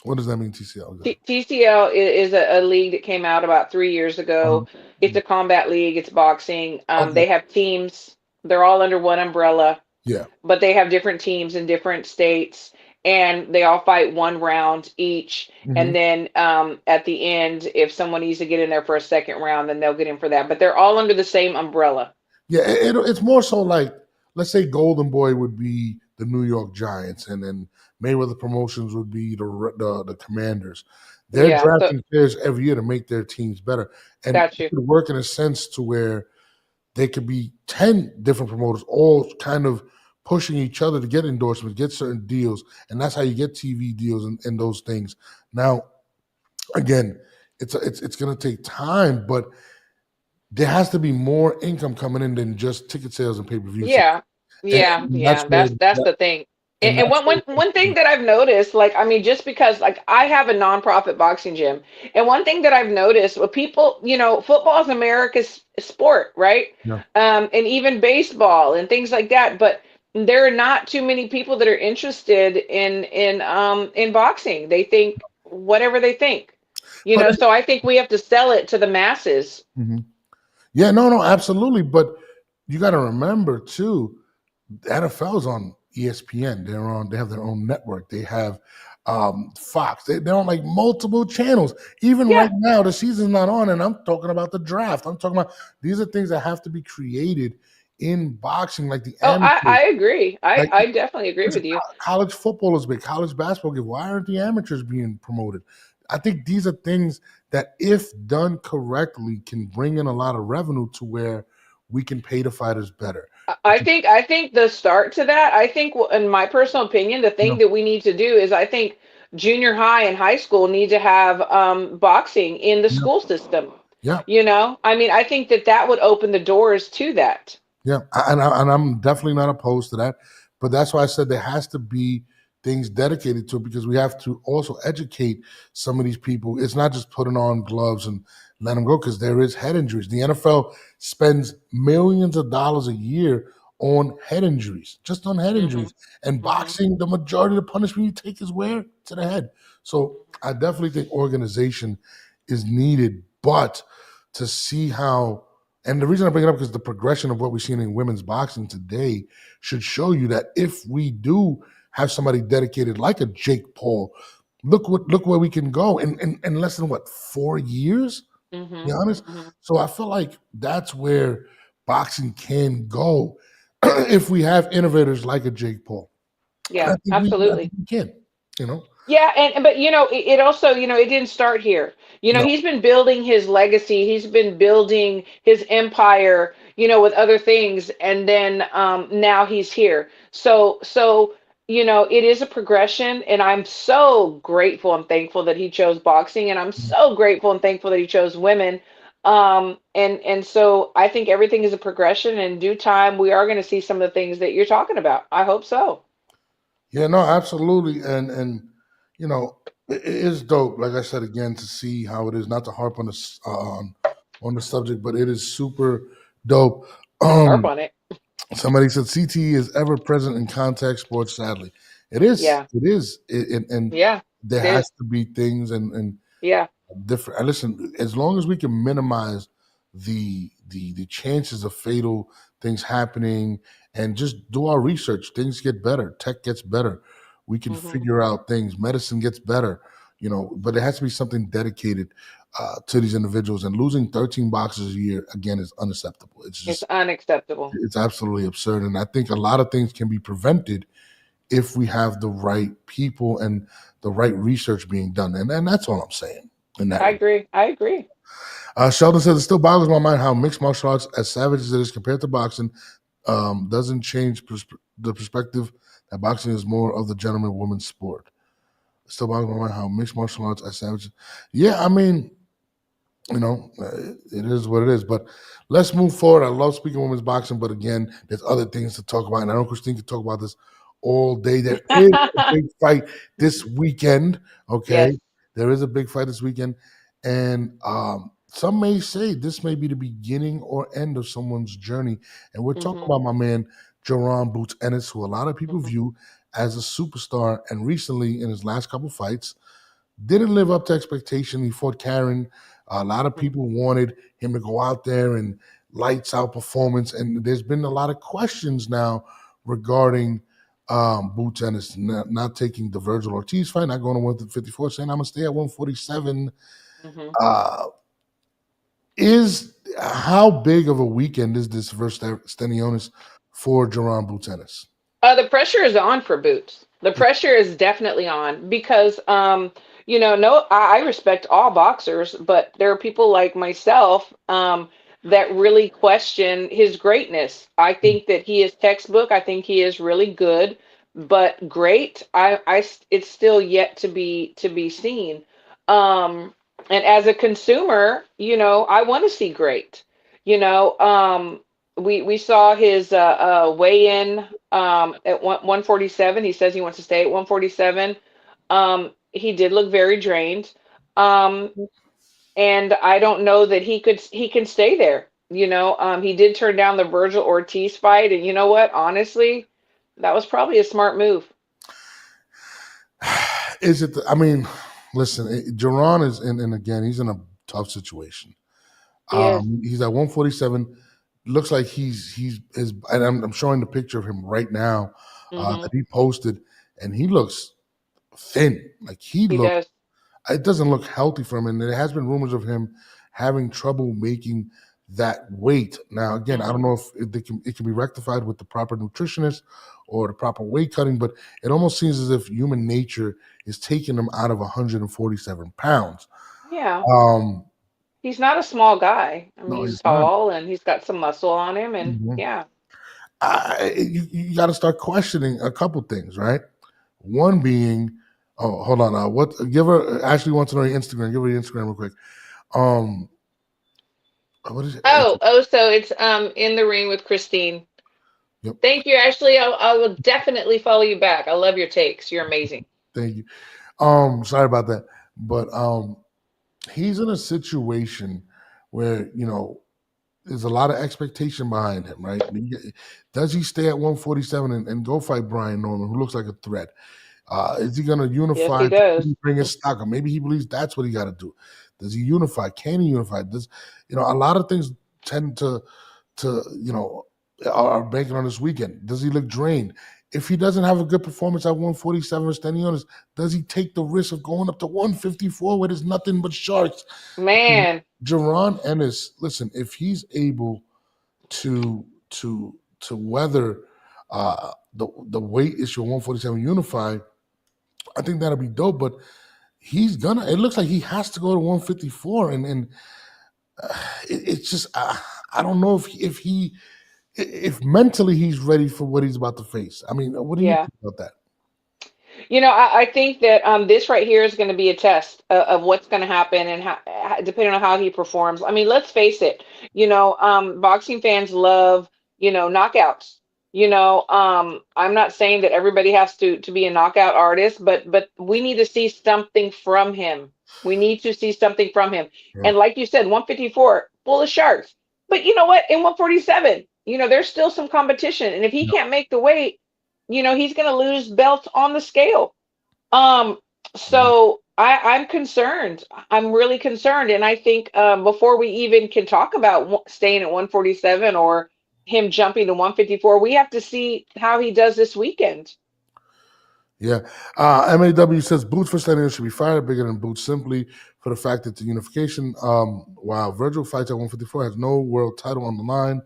what does that mean, TCL? Exactly. TCL is a league that came out about 3 years Um, ago. It's a combat league. It's boxing. okay, They have teams. They're all under one umbrella, yeah. but they have different teams in different states, and they all fight one round each. Hmm. And then at the end, if someone needs to get in there for a second round, then they'll get in for that. But they're all under the same umbrella. Yeah, it's more so like, let's say Golden Boy would be the New York Giants, and then Mayweather Promotions would be the Commanders. They're Yeah. So drafting players every year to make their teams better, and got it you. could work in a sense to where they could be 10 different promoters, all kind of pushing each other to get endorsements, get certain deals, and that's how you get TV deals and those things. Now, again, it's going to take time, but there has to be more income coming in than just ticket sales and pay-per-view sales. Yeah, And yeah, that's yeah. where That's the thing. And, and and that's one where one one thing that I've noticed, like, I mean, just because like I have a nonprofit boxing gym, and one thing that I've noticed, well, people, football is America's sport, right? yeah. And even baseball and things like that. But there are not too many people that are interested in boxing. They think whatever they think, But So I think we have to sell it to the masses. mhm. Yeah, no, absolutely. But you got to remember too, the NFL's on ESPN. They have their own network. They have Fox. They're on like multiple channels. Even Yeah. right now, the season's not on, and I'm talking about the draft. I'm talking about these are things that have to be created in boxing, like the Oh, I, amateurs. I agree. I, Like I definitely agree listen, with you. college football is big. College basketball give. Why aren't the amateurs being promoted? I think these are things that, if done correctly, can bring in a lot of revenue to where we can pay the fighters better. I think the start to that, I think, in my personal opinion, the You thing know, that we need to do is I think junior high and high school need to have boxing in the yeah, school system. yeah, I mean, I think that would open the doors to that. yeah. And I'm definitely not opposed to that, but that's why I said there has to be things dedicated to it, because we have to also educate some of these people. It's not just putting on gloves and let them go, because there is head injuries. The NFL spends millions of dollars a year on head injuries, just on head Hmm. injuries. And Hmm. boxing, the majority of the punishment you take is where? To the head. So I definitely think organization is needed, but to see how, and the reason I bring it up is the progression of what we've seen in women's boxing today should show you that if we do have somebody dedicated like a Jake Paul, look where we can go in less than what, 4 years? To be Hmm. honest. Hmm. So I feel like that's where boxing can go if we have innovators like a Jake Paul. And Yeah, I think absolutely. we can, you know. Yeah, and but it also, it didn't start here. No, He's been building his legacy. He's been building his empire, with other things, and then now he's here. So it is a progression, and I'm so grateful and thankful that he chose boxing, and I'm so grateful and thankful that he chose women. And so I think everything is a progression. In due time, we are going to see some of the things that you're talking about. I hope so. yeah, no, absolutely. And it is dope, like I said again, to see how it is, not to harp on the subject, but it is super dope. Harp Um on it. Somebody said CTE is ever present in contact sports. Sadly, it is. Yeah. It is. And Yeah. there It has is. to be things and Yeah. different. And listen, as long as we can minimize the chances of fatal things happening and just do our research, things get better. Tech gets better. We can Hmm. figure out things. Medicine gets better. But it has to be something dedicated to these individuals. And losing 13 boxes a year again is unacceptable. It's It's just unacceptable. it's absolutely absurd. And I think a lot of things can be prevented if we have the right people and the right research being done. And that's all I'm saying in that I regard. agree. I agree. Sheldon says it still boggles my mind how mixed martial arts, as savage as it is compared to boxing, doesn't change the perspective that boxing is more of the gentleman woman's sport. It still boggles my mind how mixed martial arts, as savage. Yeah, I mean, it is what it is. But let's move forward. I love speaking women's boxing, but again, there's other things to talk about, and I know Christine could talk about this all day. There is a big fight this weekend. Okay, Yes. there is a big fight this weekend, and some may say this may be the beginning or end of someone's journey. And we're talking Hmm. about my man Jerron Boots Ennis, who a lot of people Hmm. view as a superstar, and recently in his last couple fights didn't live up to expectation. He fought Karen. A lot of people wanted him to go out there and lights out performance, and there's been a lot of questions now regarding Boots Ennis not taking the Virgil Ortiz fight, not going to 154, saying I'm gonna stay at 147. Hmm. Uh, is How big of a weekend is this versus Stanionis for Jerron Boots Ennis? The pressure is on for Boots. The pressure is definitely on because, no, I respect all boxers, but there are people like myself that really question his greatness. I think that he is textbook. I think he is really good, but great. It's still yet to be seen. Um, and as a consumer, I want to see great. You know, we saw his weigh in at 147. He says he wants to stay at 147. He did look very drained, um, and I don't know that he can stay there. He did turn down the Virgil Ortiz fight, and you know what? Honestly, that was probably a smart move. Is it? I mean, listen, Jerron is in, and again, he's in a tough situation. He is. He's at 147. Looks like he's his, and I'm showing the picture of him right now Hmm. that he posted, and he looks thin. Like he He looks, does. it doesn't look healthy for him, and there has been rumors of him having trouble making that weight. Now, again, I don't Hmm. know if it can be rectified with the proper nutritionist or the proper weight cutting, but it almost seems as if human nature is taking him out of 147 pounds. Yeah. Um, He's not a small guy. I mean, no, he's he's not. tall and he's got some muscle on him, and Mhm. yeah. You got to start questioning a couple things, right? One being, oh, hold on, what? Give her. Ashley wants to know your Instagram. Give her your Instagram real quick. Um, what is it? Oh, so it's in the ring with Christine. Yep. Thank you, Ashley. I will definitely follow you back. I love your takes. You're amazing. Thank you. Sorry about that, but he's in a situation where there's a lot of expectation behind him, right? Does he stay at 147 and go fight Brian Norman, who looks like a threat? Is he going to Yes, unify he and does. bring his stock up? Maybe he believes that's what he got to do. Does he unify? Can he unify? Does a lot of things tend to are banking on this weekend? Does he look drained? If he doesn't have a good performance at 147 or Stanionis, does he take the risk of going up to 154 where there's nothing but sharks? Man, Jerron Ennis, listen, if he's able to weather the weight issue of 147 unified, I think that'll be dope. But he's gonna. It looks like he has to go to 154, and it's just I don't know if mentally he's ready for what he's about to face. I mean, what do you yeah. think about that? I think that this right here is going to be a test of what's going to happen and depending on how he performs. I mean, let's face it. Boxing fans love knockouts. I'm not saying that everybody has to be a knockout artist, but we need to see something from him. We need to see something from him. Yeah, And like you said, 154, full of sharks. But you know what? In 147, there's still some competition, and if he yeah, can't make the weight, he's going to lose belts on the scale. Um, yeah. so I'm concerned. I'm really concerned, and I think before we even can talk about staying at 147 or him jumping to 154, we have to see how he does this weekend. Yeah. MAW says Boots for Stanley should be fired bigger than Boots simply for the fact that the unification, while Virgil fights at 154, has no world title on the line.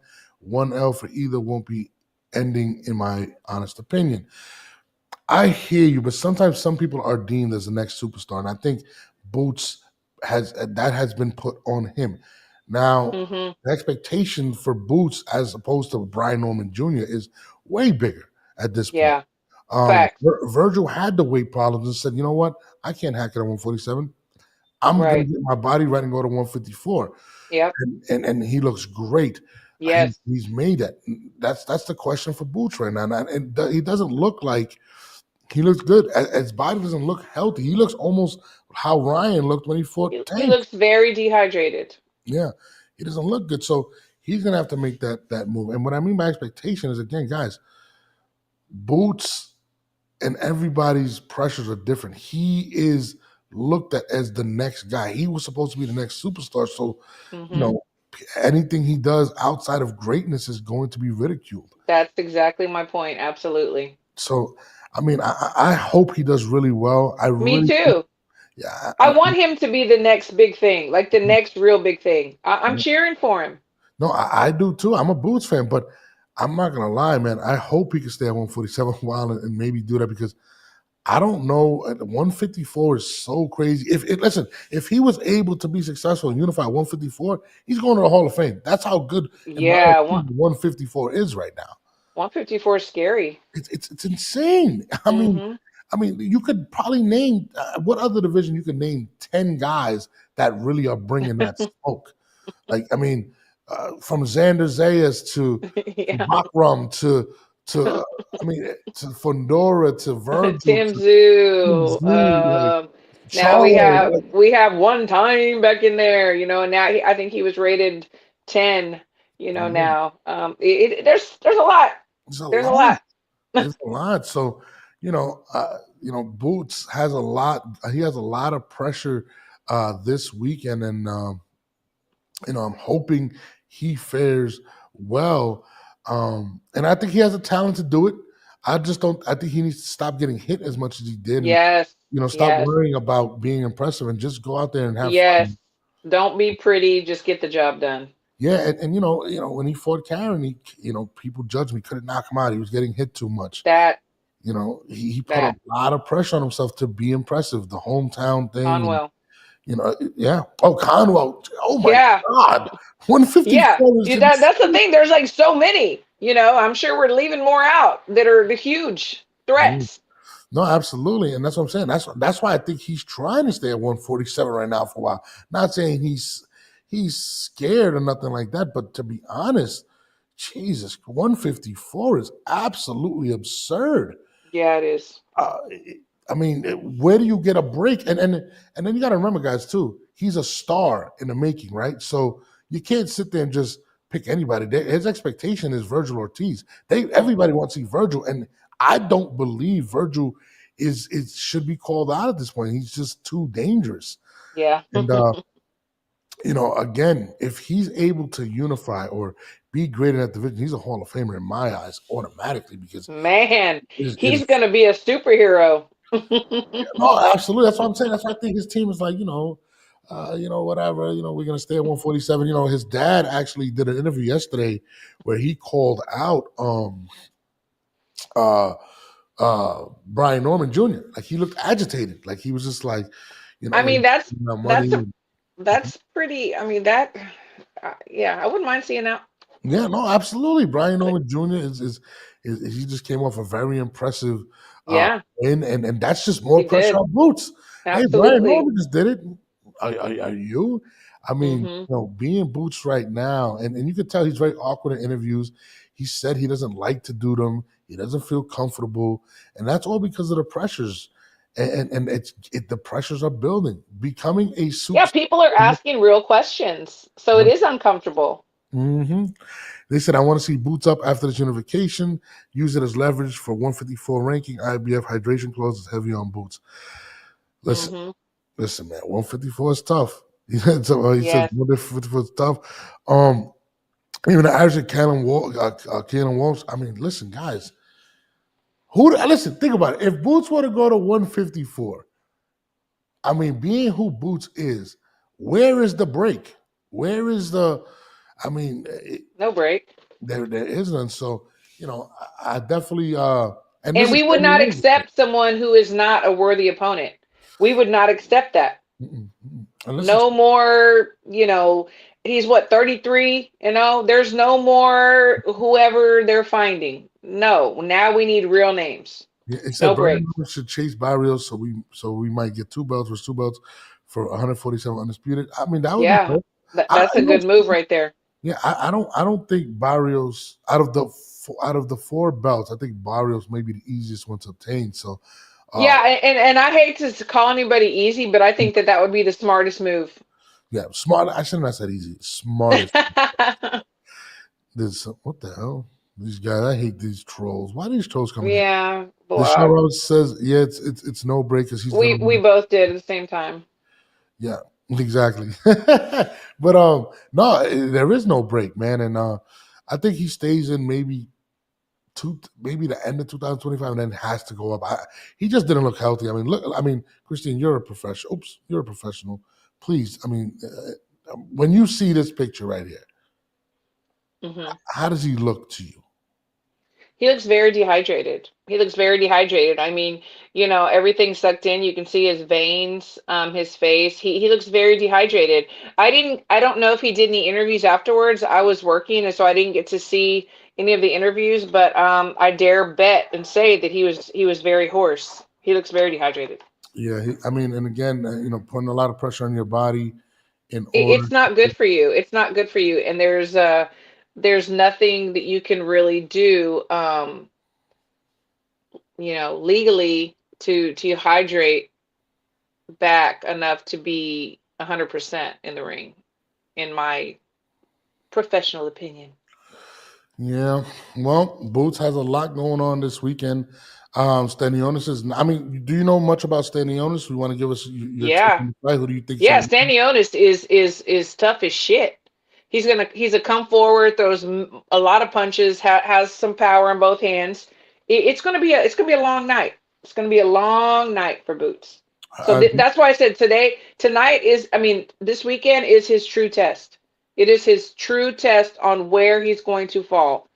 1L for either won't be ending, in my honest opinion. I hear you, but sometimes some people are deemed as the next superstar. And I think Boots, has been put on him. Now, Mhm. the expectation for Boots as opposed to Brian Norman Jr. is way bigger at this point. Yeah. Facts. Virgil had the weight problems and said, you know what, I can't hack it at 147. I'm going Right. to get my body right and go to 154. Yep. And he looks great. Yes. He's made that. That's the question for Boots right now. And he doesn't look like he looks good. His body doesn't look healthy. He looks almost how Ryan looked when he fought He Tank. looks very dehydrated. Yeah, he doesn't look good. So he's gonna have to make that move. And what I mean by expectation is, again, guys, Boots and everybody's pressures are different. He is looked at as the next guy. He was supposed to be the next superstar. So, you Mhm. know, anything he does outside of greatness is going to be ridiculed. That's exactly my point. Absolutely. So, I mean, I hope he does really well. I Me really, too. yeah, I want him to be the next big thing, like the next real big thing. I'm cheering for him. no, I do too. I'm a Boots fan, but I'm not gonna lie, man. I hope he can stay at 147 a while and maybe do that because I don't know. 154 is so crazy. Listen, if he was able to be successful and unify 154, he's going to the Hall of Fame. That's how good, in my Yeah, opinion, 154 is right now. 154 is scary. It's insane. Mhm. I mean, you could probably name what other division you could name 10 guys that really are bringing that smoke. Like, I mean, from Xander Zayas to Yeah. Bakram to I mean to Fondora to Virgil Tim to Zoo. Zoo, like Now Charlo, like we have one time back in there, and now I think he was rated 10. yeah, Now there's a lot. there's a There's a lot. lot. There's a lot. So, Boots has a lot. He has a lot of pressure this weekend, and I'm hoping he fares well. And I think he has the talent to do it. I just don't. I think he needs to stop getting hit as much as he did, and Yes. stop Yes. worrying about being impressive and just go out there and have Yes. fun. Don't be pretty. Just get the job done. Yeah, and when he fought Karen, people judged me, couldn't knock him out. He was getting hit too much. That He put a that lot of pressure on himself to be impressive. The hometown thing, and Conwell. yeah. Oh, Conwell. Oh my Yeah. God, Yeah. 154 is That's the insane. thing. There's like so many. I'm sure we're leaving more out that are the huge threats. No, absolutely, and that's what I'm saying. That's why I think he's trying to stay at 147 right now for a while. Not saying he's scared or nothing like that, but to be honest, Jesus, 154 is absolutely absurd. Yeah, it is. Uh, I mean, where do you get a break? And then you got to remember, guys, too. He's a star in the making, right? So you can't sit there and just pick anybody. His expectation is Virgil Ortiz. Everybody Mhm. wants to see Virgil, and I don't believe Virgil should be called out at this point. He's just too dangerous. Yeah. And again, if he's able to unify or be great in that division, he's a Hall of Famer in my eyes automatically because Man, it he's is. gonna be a superhero. No, absolutely. That's what I'm saying. That's why I think his team is like, whatever. We're gonna stay at 147. His dad actually did an interview yesterday where he called out uh Brian Norman Jr. Like he looked agitated. Like he was just like, I mean, my that's money. that's pretty. I mean, that. Yeah, I wouldn't mind seeing that. Yeah, no, absolutely. Brian Norman Jr. is he just came off a very impressive Yeah, win, and that's just more he pressure did. on Boots. Hey, Brian Absolutely. Norman just did it. Are you? I mean, Hmm. being Boots right now, and you can tell he's very awkward in interviews. He said he doesn't like to do them. He doesn't feel comfortable, and that's all because of the pressures. And the pressures are building. Becoming a Yeah, super. people are asking real questions, so it is uncomfortable. Mm-hmm. They said, I want to see Boots up after this unification. Use it as leverage for 154 ranking. IBF hydration clause is heavy on Boots. Listen, Hmm. listen, man. 154 is tough. He says Yes. 154 is tough. Even the average Cannon Walsh. I mean, listen, guys. Listen? Think about it. If Boots were to go to 154, I mean, being who Boots is, where is the break? Where is the? I mean, No break. there is none. So I definitely and And this is we would not accept someone who is not a worthy opponent. We would not accept that. Mm-mm. And listen, No more, he's what, 33, there's no more whoever they're finding. No, now we need real names. yeah, it said No Brian breaks. Lewis should chase Barrios, so we might get two belts versus two belts for 147 undisputed. I mean, that would be Yeah, good. that's a You know, good move right there. yeah, I don't think Barrios out of the four belts, I think Barrios may be the easiest one to obtain. So, uh, Yeah, and I hate to call anybody easy, but I think that that would be the smartest move. yeah, smart. I shouldn't have said easy. Smartest. This what the hell? These guys, I hate these trolls. Why are these trolls coming here? Yeah, The Shaw block. Roberts says, yeah, it's no break because he's gonna We win. both did at the same time. Yeah, exactly. But no, there is no break, man, and I think he stays in maybe the end of 2025 and then has to go up. He just didn't look healthy. I mean, look, I mean, Christine, you're a professional. Oops, you're a professional. Please, I mean, when you see this picture right here, Hmm. how does he look to you? He looks very dehydrated. He looks very dehydrated. I mean, everything sucked in. You can see his veins, his face. He looks very dehydrated. I don't know if he did any interviews afterwards. I was working, and so I didn't get to see any of the interviews, but I dare bet and say that he was very hoarse. He looks very dehydrated. Yeah, I mean, and again, putting a lot of pressure on your body in order. It's not good for you. It's not good for you. And there's nothing that you can really do legally to hydrate back enough to be 100% in the ring, in my professional opinion. Yeah, well, Boots has a lot going on this weekend. Stanionis is. I mean, do you know much about Stanionis? You want to give us your take Yeah. on the fight? Who do you think's Yeah, gonna? Stanionis is tough as shit. He's a come forward, throws a lot of punches, has some power in both hands. It's gonna be a long night. It's gonna be a long night for Boots. So Uh, that's why I said tonight is, I mean, this weekend is his true test. It is his true test on where he's going to fall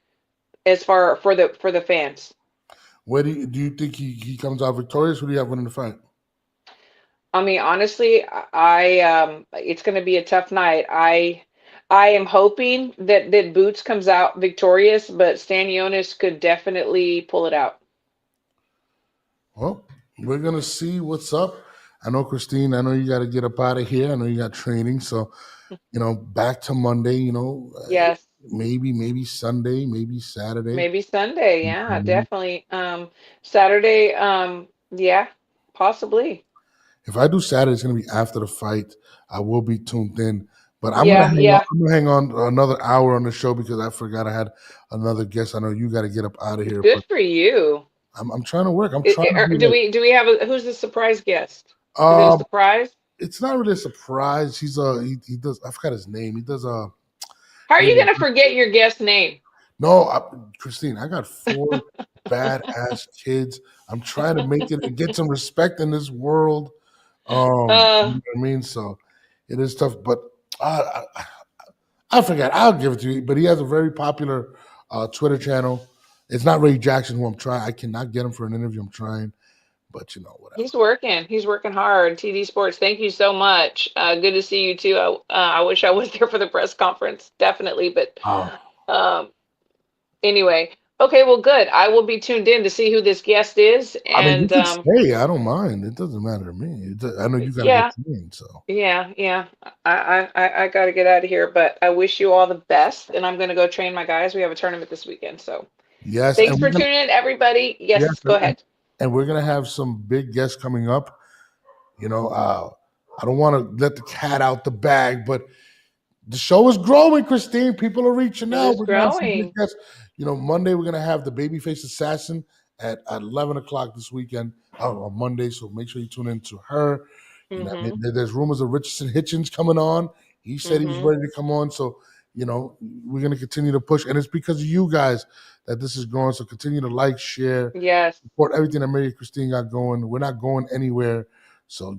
as far for the fans. where do you think he comes out victorious? Who do you have winning the fight? I mean, honestly, it's going to be a tough night. I am hoping that Boots comes out victorious, but Stanionis could definitely pull it out. Well, we're gonna see what's up. I know, Christine. I know you got to get up out of here. I know you got training, so back to Monday. Yes, Maybe Sunday, maybe Saturday. maybe Sunday. Yeah, Mhm. definitely. Saturday. Yeah, possibly. If I do Saturday, it's gonna be after the fight. I will be tuned in, but I'm gonna Yeah, hang on. yeah. I'm gonna hang on another hour on the show because I forgot I had another guest. I know you got to get up out of here, Good but for you. I'm trying to work. I'm trying to be Do like, we have who's the surprise guest? Is it a um, surprise? it's not really a surprise. He does. I forgot his name. He does How are he has you a going to forget your guest name? no, Christine, I got four badass kids. I'm trying to make it and get some respect in this world. You Uh, know what I mean? So it is tough, but I forgot. I'll give it to you. But he has a very popular Twitter channel. It's not Ray Jackson who I'm trying. I cannot get him for an interview. I'm trying, but whatever. He's working. He's working hard. TD Sports, thank you so much. Good to see you too. I wish I was there for the press conference, definitely. But Oh, um, anyway, okay, well, good. I will be tuned in to see who this guest is. I mean, you And could stay. I don't mind. It doesn't matter to me. I know you got to go yeah, train. So yeah. I got to get out of here. But I wish you all the best. And I'm going to go train my guys. We have a tournament this weekend. So yes, thanks for tuning in, everybody. yes, Yes, go ahead. and we're gonna have some big guests coming up. You know, I don't want to let the cat out the bag, but the show is growing, Christine. People are reaching It out. is We're gonna have some big growing. guests. Monday we're gonna have the Babyface Assassin at 11 o'clock this weekend on Monday. So make sure you tune in to her. Mm-hmm. There's rumors of Richardson Hitchens coming on. He said he's Mm-hmm. ready to come on. So we're gonna continue to push, and it's because of you guys that this is growing. So continue to like, share, Yes. support everything that Mary Christine got going. We're not going anywhere. So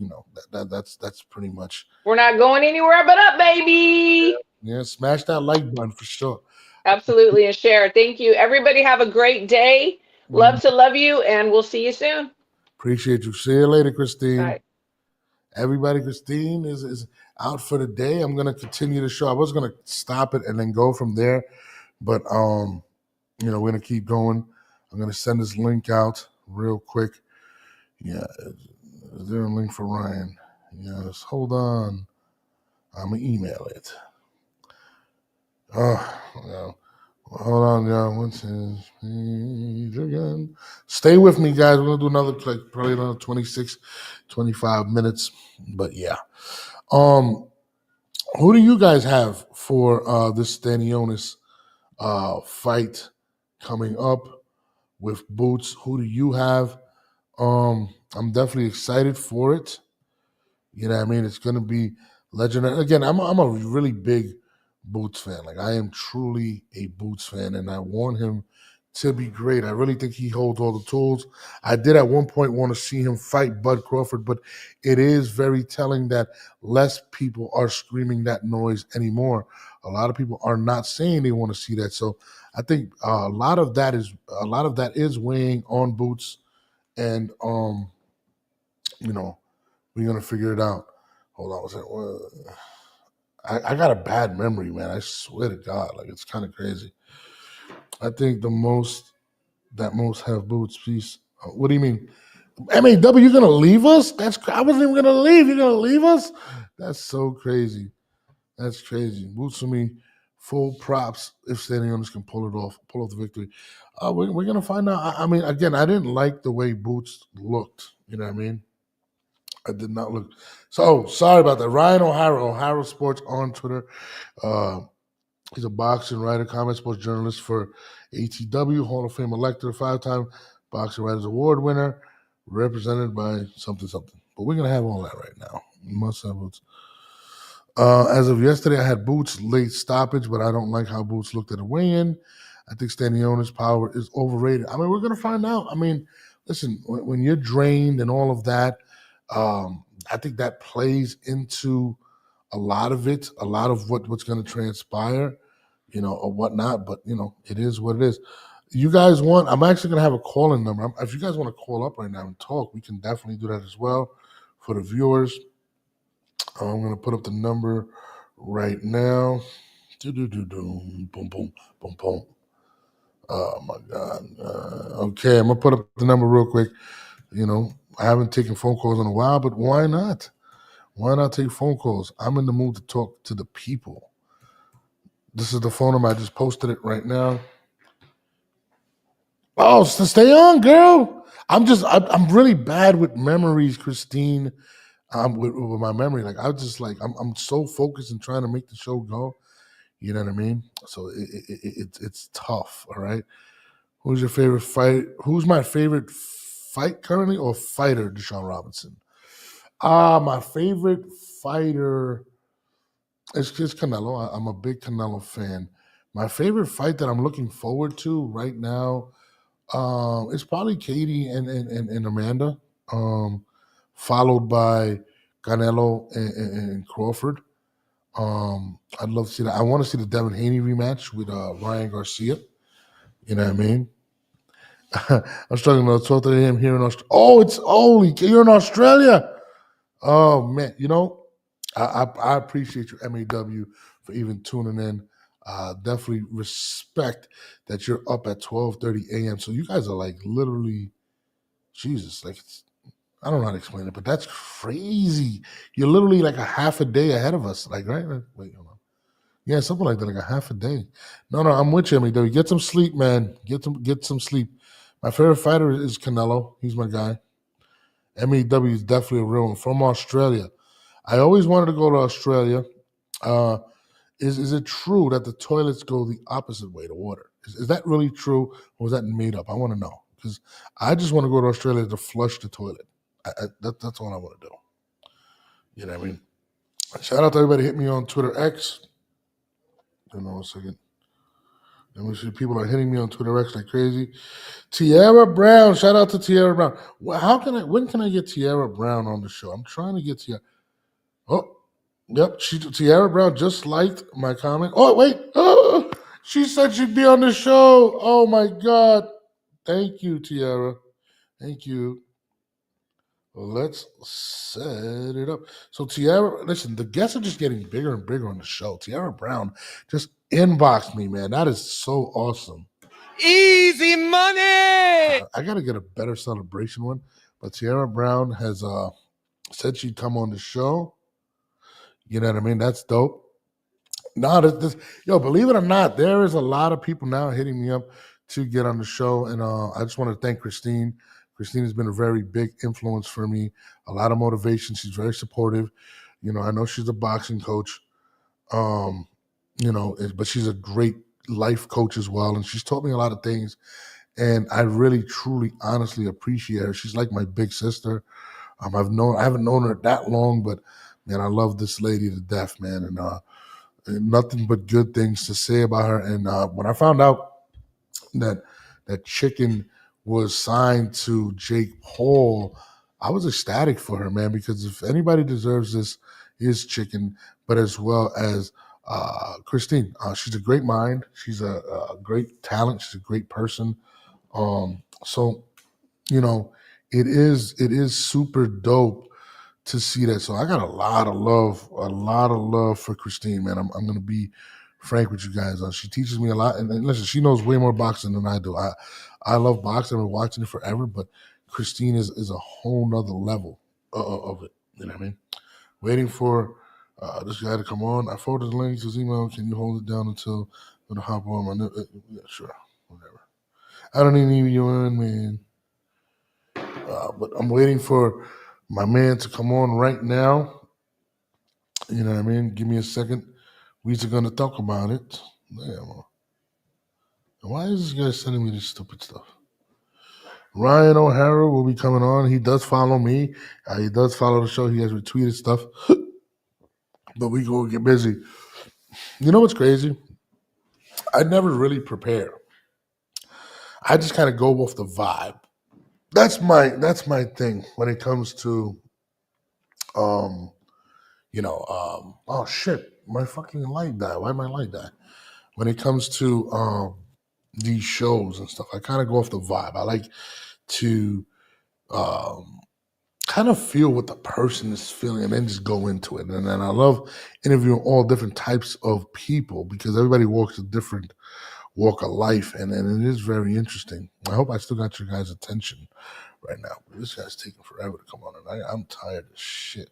that's pretty much. We're not going anywhere but up, baby. Yeah, smash that like button for sure. Absolutely. And share. Thank you. Everybody have a great day. Mm, Love to love you, and we'll see you soon. appreciate you. See you later, All Christine. right. everybody. Christine is out for the day. I'm gonna continue the show. I was gonna stop it and then go from there, but we're gonna keep going. I'm gonna send this link out real quick. Yeah, is there a link for Ryan? Yes. Hold on. I'm gonna email it. Oh, yeah. Hold on, y'all. What's his page again? Stay with me, guys. We're gonna do another probably another 26, 25 minutes. But yeah. Um, who do you guys have for this Stanionis fight coming up with Boots? Who do you have? I'm definitely excited for it. You know what I mean? It's going to be legendary. Again, I'm a really big Boots fan. Like, I am truly a Boots fan, and I want him to be great. I really think he holds all the tools. I did at one point want to see him fight Bud Crawford, but it is very telling that less people are screaming that noise anymore. A lot of people are not saying they want to see that. So I think a lot of that is weighing on Boots, and you know we're gonna figure it out. Hold on, I got a bad memory, man. I swear to God, like it's kind of crazy. I think most have Boots. Please, what do you mean? MAW, you're gonna leave us? I wasn't even gonna leave. You're gonna leave us? That's so crazy. That's crazy. Boots for me, full props if Stanionis can pull off the victory. We're gonna find out. I mean, again, I didn't like the way Boots looked. You know what I mean? I did not look. So sorry about that. Ryan O'Hara Sports on Twitter. Uh, he's a boxing writer, combat sports journalist for ATW, Hall of Fame elector, 5-time Boxing Writers Award winner, represented by something something. But we're gonna have all that right now. Must have Boots. As of yesterday, I had Boots late stoppage, but I don't like how Boots looked at a weigh-in. I think Stanionis' power is overrated. I mean, we're gonna find out. I mean, listen, when you're drained and all of that, I think that plays into a lot of it, a lot of what's going to transpire, or whatnot. But it is what it is. You guys want? I'm actually going to have a call-in number. If you guys want to call up right now and talk, we can definitely do that as well for the viewers. I'm going to put up the number right now. Boom, boom, boom, boom. Oh my God. Okay, I'm gonna put up the number real quick. I haven't taken phone calls in a while, but why not? Why not take phone calls? I'm in the mood to talk to the people. This is the phone number. I just posted it right now. Oh, so stay on, girl. I'm really bad with memories, Christine. With my memory, like I'm so focused and trying to make the show go. You know what I mean? So it's tough. All right. Who's your favorite fight? Who's my favorite fight currently, or fighter? Deshaun Robinson. My favorite fighter is Canelo. I'm a big Canelo fan. My favorite fight that I'm looking forward to right now is probably Katie and Amanda, um, followed by Canelo and Crawford. I'd love to see that. I want to see the Devin Haney rematch with Ryan Garcia. You know what I mean? I'm struggling to talk to him here in Australia. Oh, it's Oli. You're in Australia. Oh man, I appreciate you, MAW, for even tuning in. Definitely respect that you're up at 12:30 a.m. So you guys are like literally, Jesus, like I don't know how to explain it, but that's crazy. You're literally like a half a day ahead of us, like right? Wait, hold on. Yeah, something like that, like a half a day. No, I'm with you, MAW. Get some sleep, man. Get some sleep. My favorite fighter is Canelo. He's my guy. MEW is definitely a real one from Australia. I always wanted to go to Australia. Uh, is it true that the toilets go the opposite way to water? Is that really true, or is that made up? I want to know because I just want to go to Australia to flush the toilet. That's all I want to do. You know what I mean? Shout out to everybody. Hit me on Twitter X. Hold on a second. Let me see. People are hitting me on Twitter X like crazy. Tierra Brown. Shout out to Tierra Brown. When can I get Tierra Brown on the show? I'm trying to get Tierra. Oh, yep. Tierra Brown just liked my comment. Oh, wait. Oh, she said she'd be on the show. Oh, my God. Thank you, Tierra. Thank you. Let's set it up. So Tiara, listen, the guests are just getting bigger and bigger on the show. Tiara Brown just inboxed me, man. That is so awesome. Easy money. I got to get a better celebration one, but Tiara Brown has said she'd come on the show. You know what I mean? That's dope. No, yo, believe it or not, there is a lot of people now hitting me up to get on the show, and I just want to thank Christine. Christine has been a very big influence for me, a lot of motivation. She's very supportive. You know, I know she's a boxing coach, um, but she's a great life coach as well, and she's taught me a lot of things. And I really, truly, honestly appreciate her. She's like my big sister. I haven't known her that long, but man, I love this lady to death, man, and nothing but good things to say about her. And when I found out that Chicken was signed to Jake Paul, I was ecstatic for her, man, because if anybody deserves this, is Chicken, but as well as Christine. She's a great mind. She's a great talent. She's a great person. So it is super dope to see that. So I got a lot of love for Christine, man. I'm gonna be frank with you guys. She teaches me a lot, and listen, she knows way more boxing than I do. I love boxing. I've been watching it forever, but Christine is a whole nother level of it. You know what I mean? Waiting for this guy to come on. I forwarded the link to his email. Can you hold it down until I'm gonna hop on? Yeah, sure, whatever. I don't even need you in, man. But I'm waiting for my man to come on right now. You know what I mean? Give me a second. We're gonna talk about it. Damn. Why is this guy sending me this stupid stuff? Ryan O'Hara will be coming on. He does follow me. He does follow the show. He has retweeted stuff. But we go get busy. You know what's crazy? I never really prepare. I just kind of go off the vibe. That's my thing when it comes to um oh shit, my fucking light died. Why my light die? When it comes to these shows and stuff, I kind of go off the vibe. I like to um kind of feel what the person is feeling and then just go into it. And then I love interviewing all different types of people because everybody walks a different walk of life, and it is very interesting. I hope I still got your guys' attention right now. This guy's taking forever to come on, and I'm tired as shit.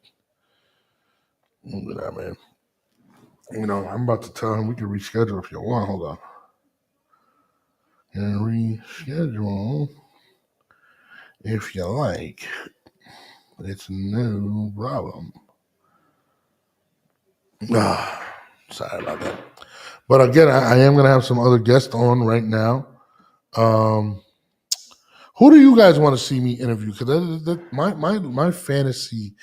You know, man. I'm about to tell him we can reschedule if you want. Hold on. And reschedule if you like. It's no problem. Sorry about that. But again, I am going to have some other guests on right now. Who do you guys want to see me interview? Because my fantasy.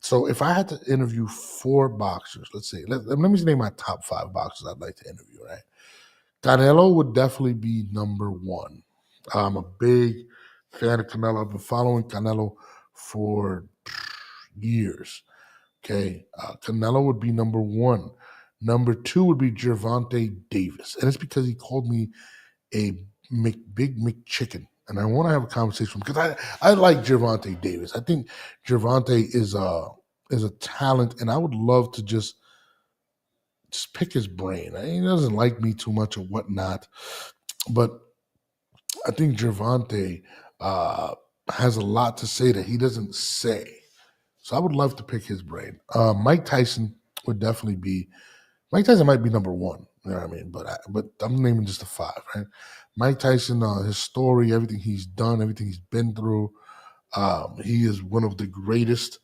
So if I had to interview 4 boxers, let's say, let me name my top 5 boxers I'd like to interview. Right, Canelo would definitely be number 1. I'm a big fan of Canelo. I've been following Canelo for years. Okay, Canelo would be number 1. Number 2 would be Gervonta Davis, and it's because he called me a Big McChicken, and I want to have a conversation because I like Gervonta Davis. I think Gervonta is a talent, and I would love to just pick his brain. He doesn't like me too much or whatnot, but I think Gervonta has a lot to say that he doesn't say. So I would love to pick his brain. Mike Tyson would definitely be. Mike Tyson might be number 1. You know what I mean? But I'm naming just the 5, right? Mike Tyson, his story, everything he's done, everything he's been through. He is one of the greatest,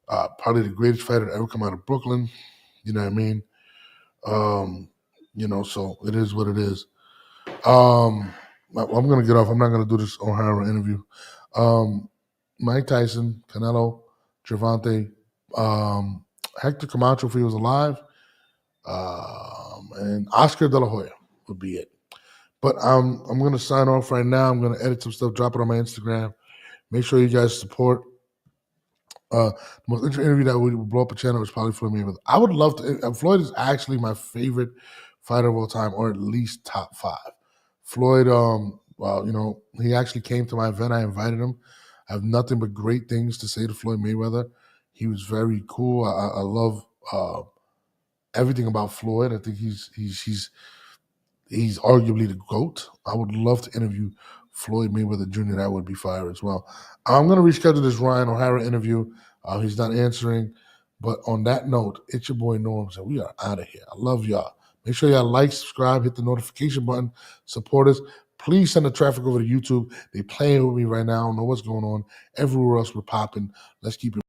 probably the greatest fighter to ever come out of Brooklyn. You know what I mean? So it is what it is. I'm gonna get off. I'm not gonna do this O'Hara interview. Mike Tyson, Canelo, Gervonta, Hector Camacho if he was alive, and Oscar De La Hoya would be it. But I'm gonna sign off right now. I'm gonna edit some stuff, drop it on my Instagram. Make sure you guys support. The most interesting interview that would blow up a channel is probably Floyd Mayweather. I would love to. Floyd is actually my favorite fighter of all time, or at least top 5. Floyd, well, he actually came to my event. I invited him. have nothing but great things to say to Floyd Mayweather. He was very cool. I love everything about Floyd. I think he's arguably the GOAT. I would love to interview Floyd Mayweather Jr. That would be fire as well. I'm going to reschedule this Ryan O'Hara interview. He's not answering. But on that note, it's your boy Norms, and we are out of here. I love y'all. Make sure y'all like, subscribe, hit the notification button, support us. Please send the traffic over to YouTube. They playing with me right now. I don't know what's going on. Everywhere else we're popping. Let's keep it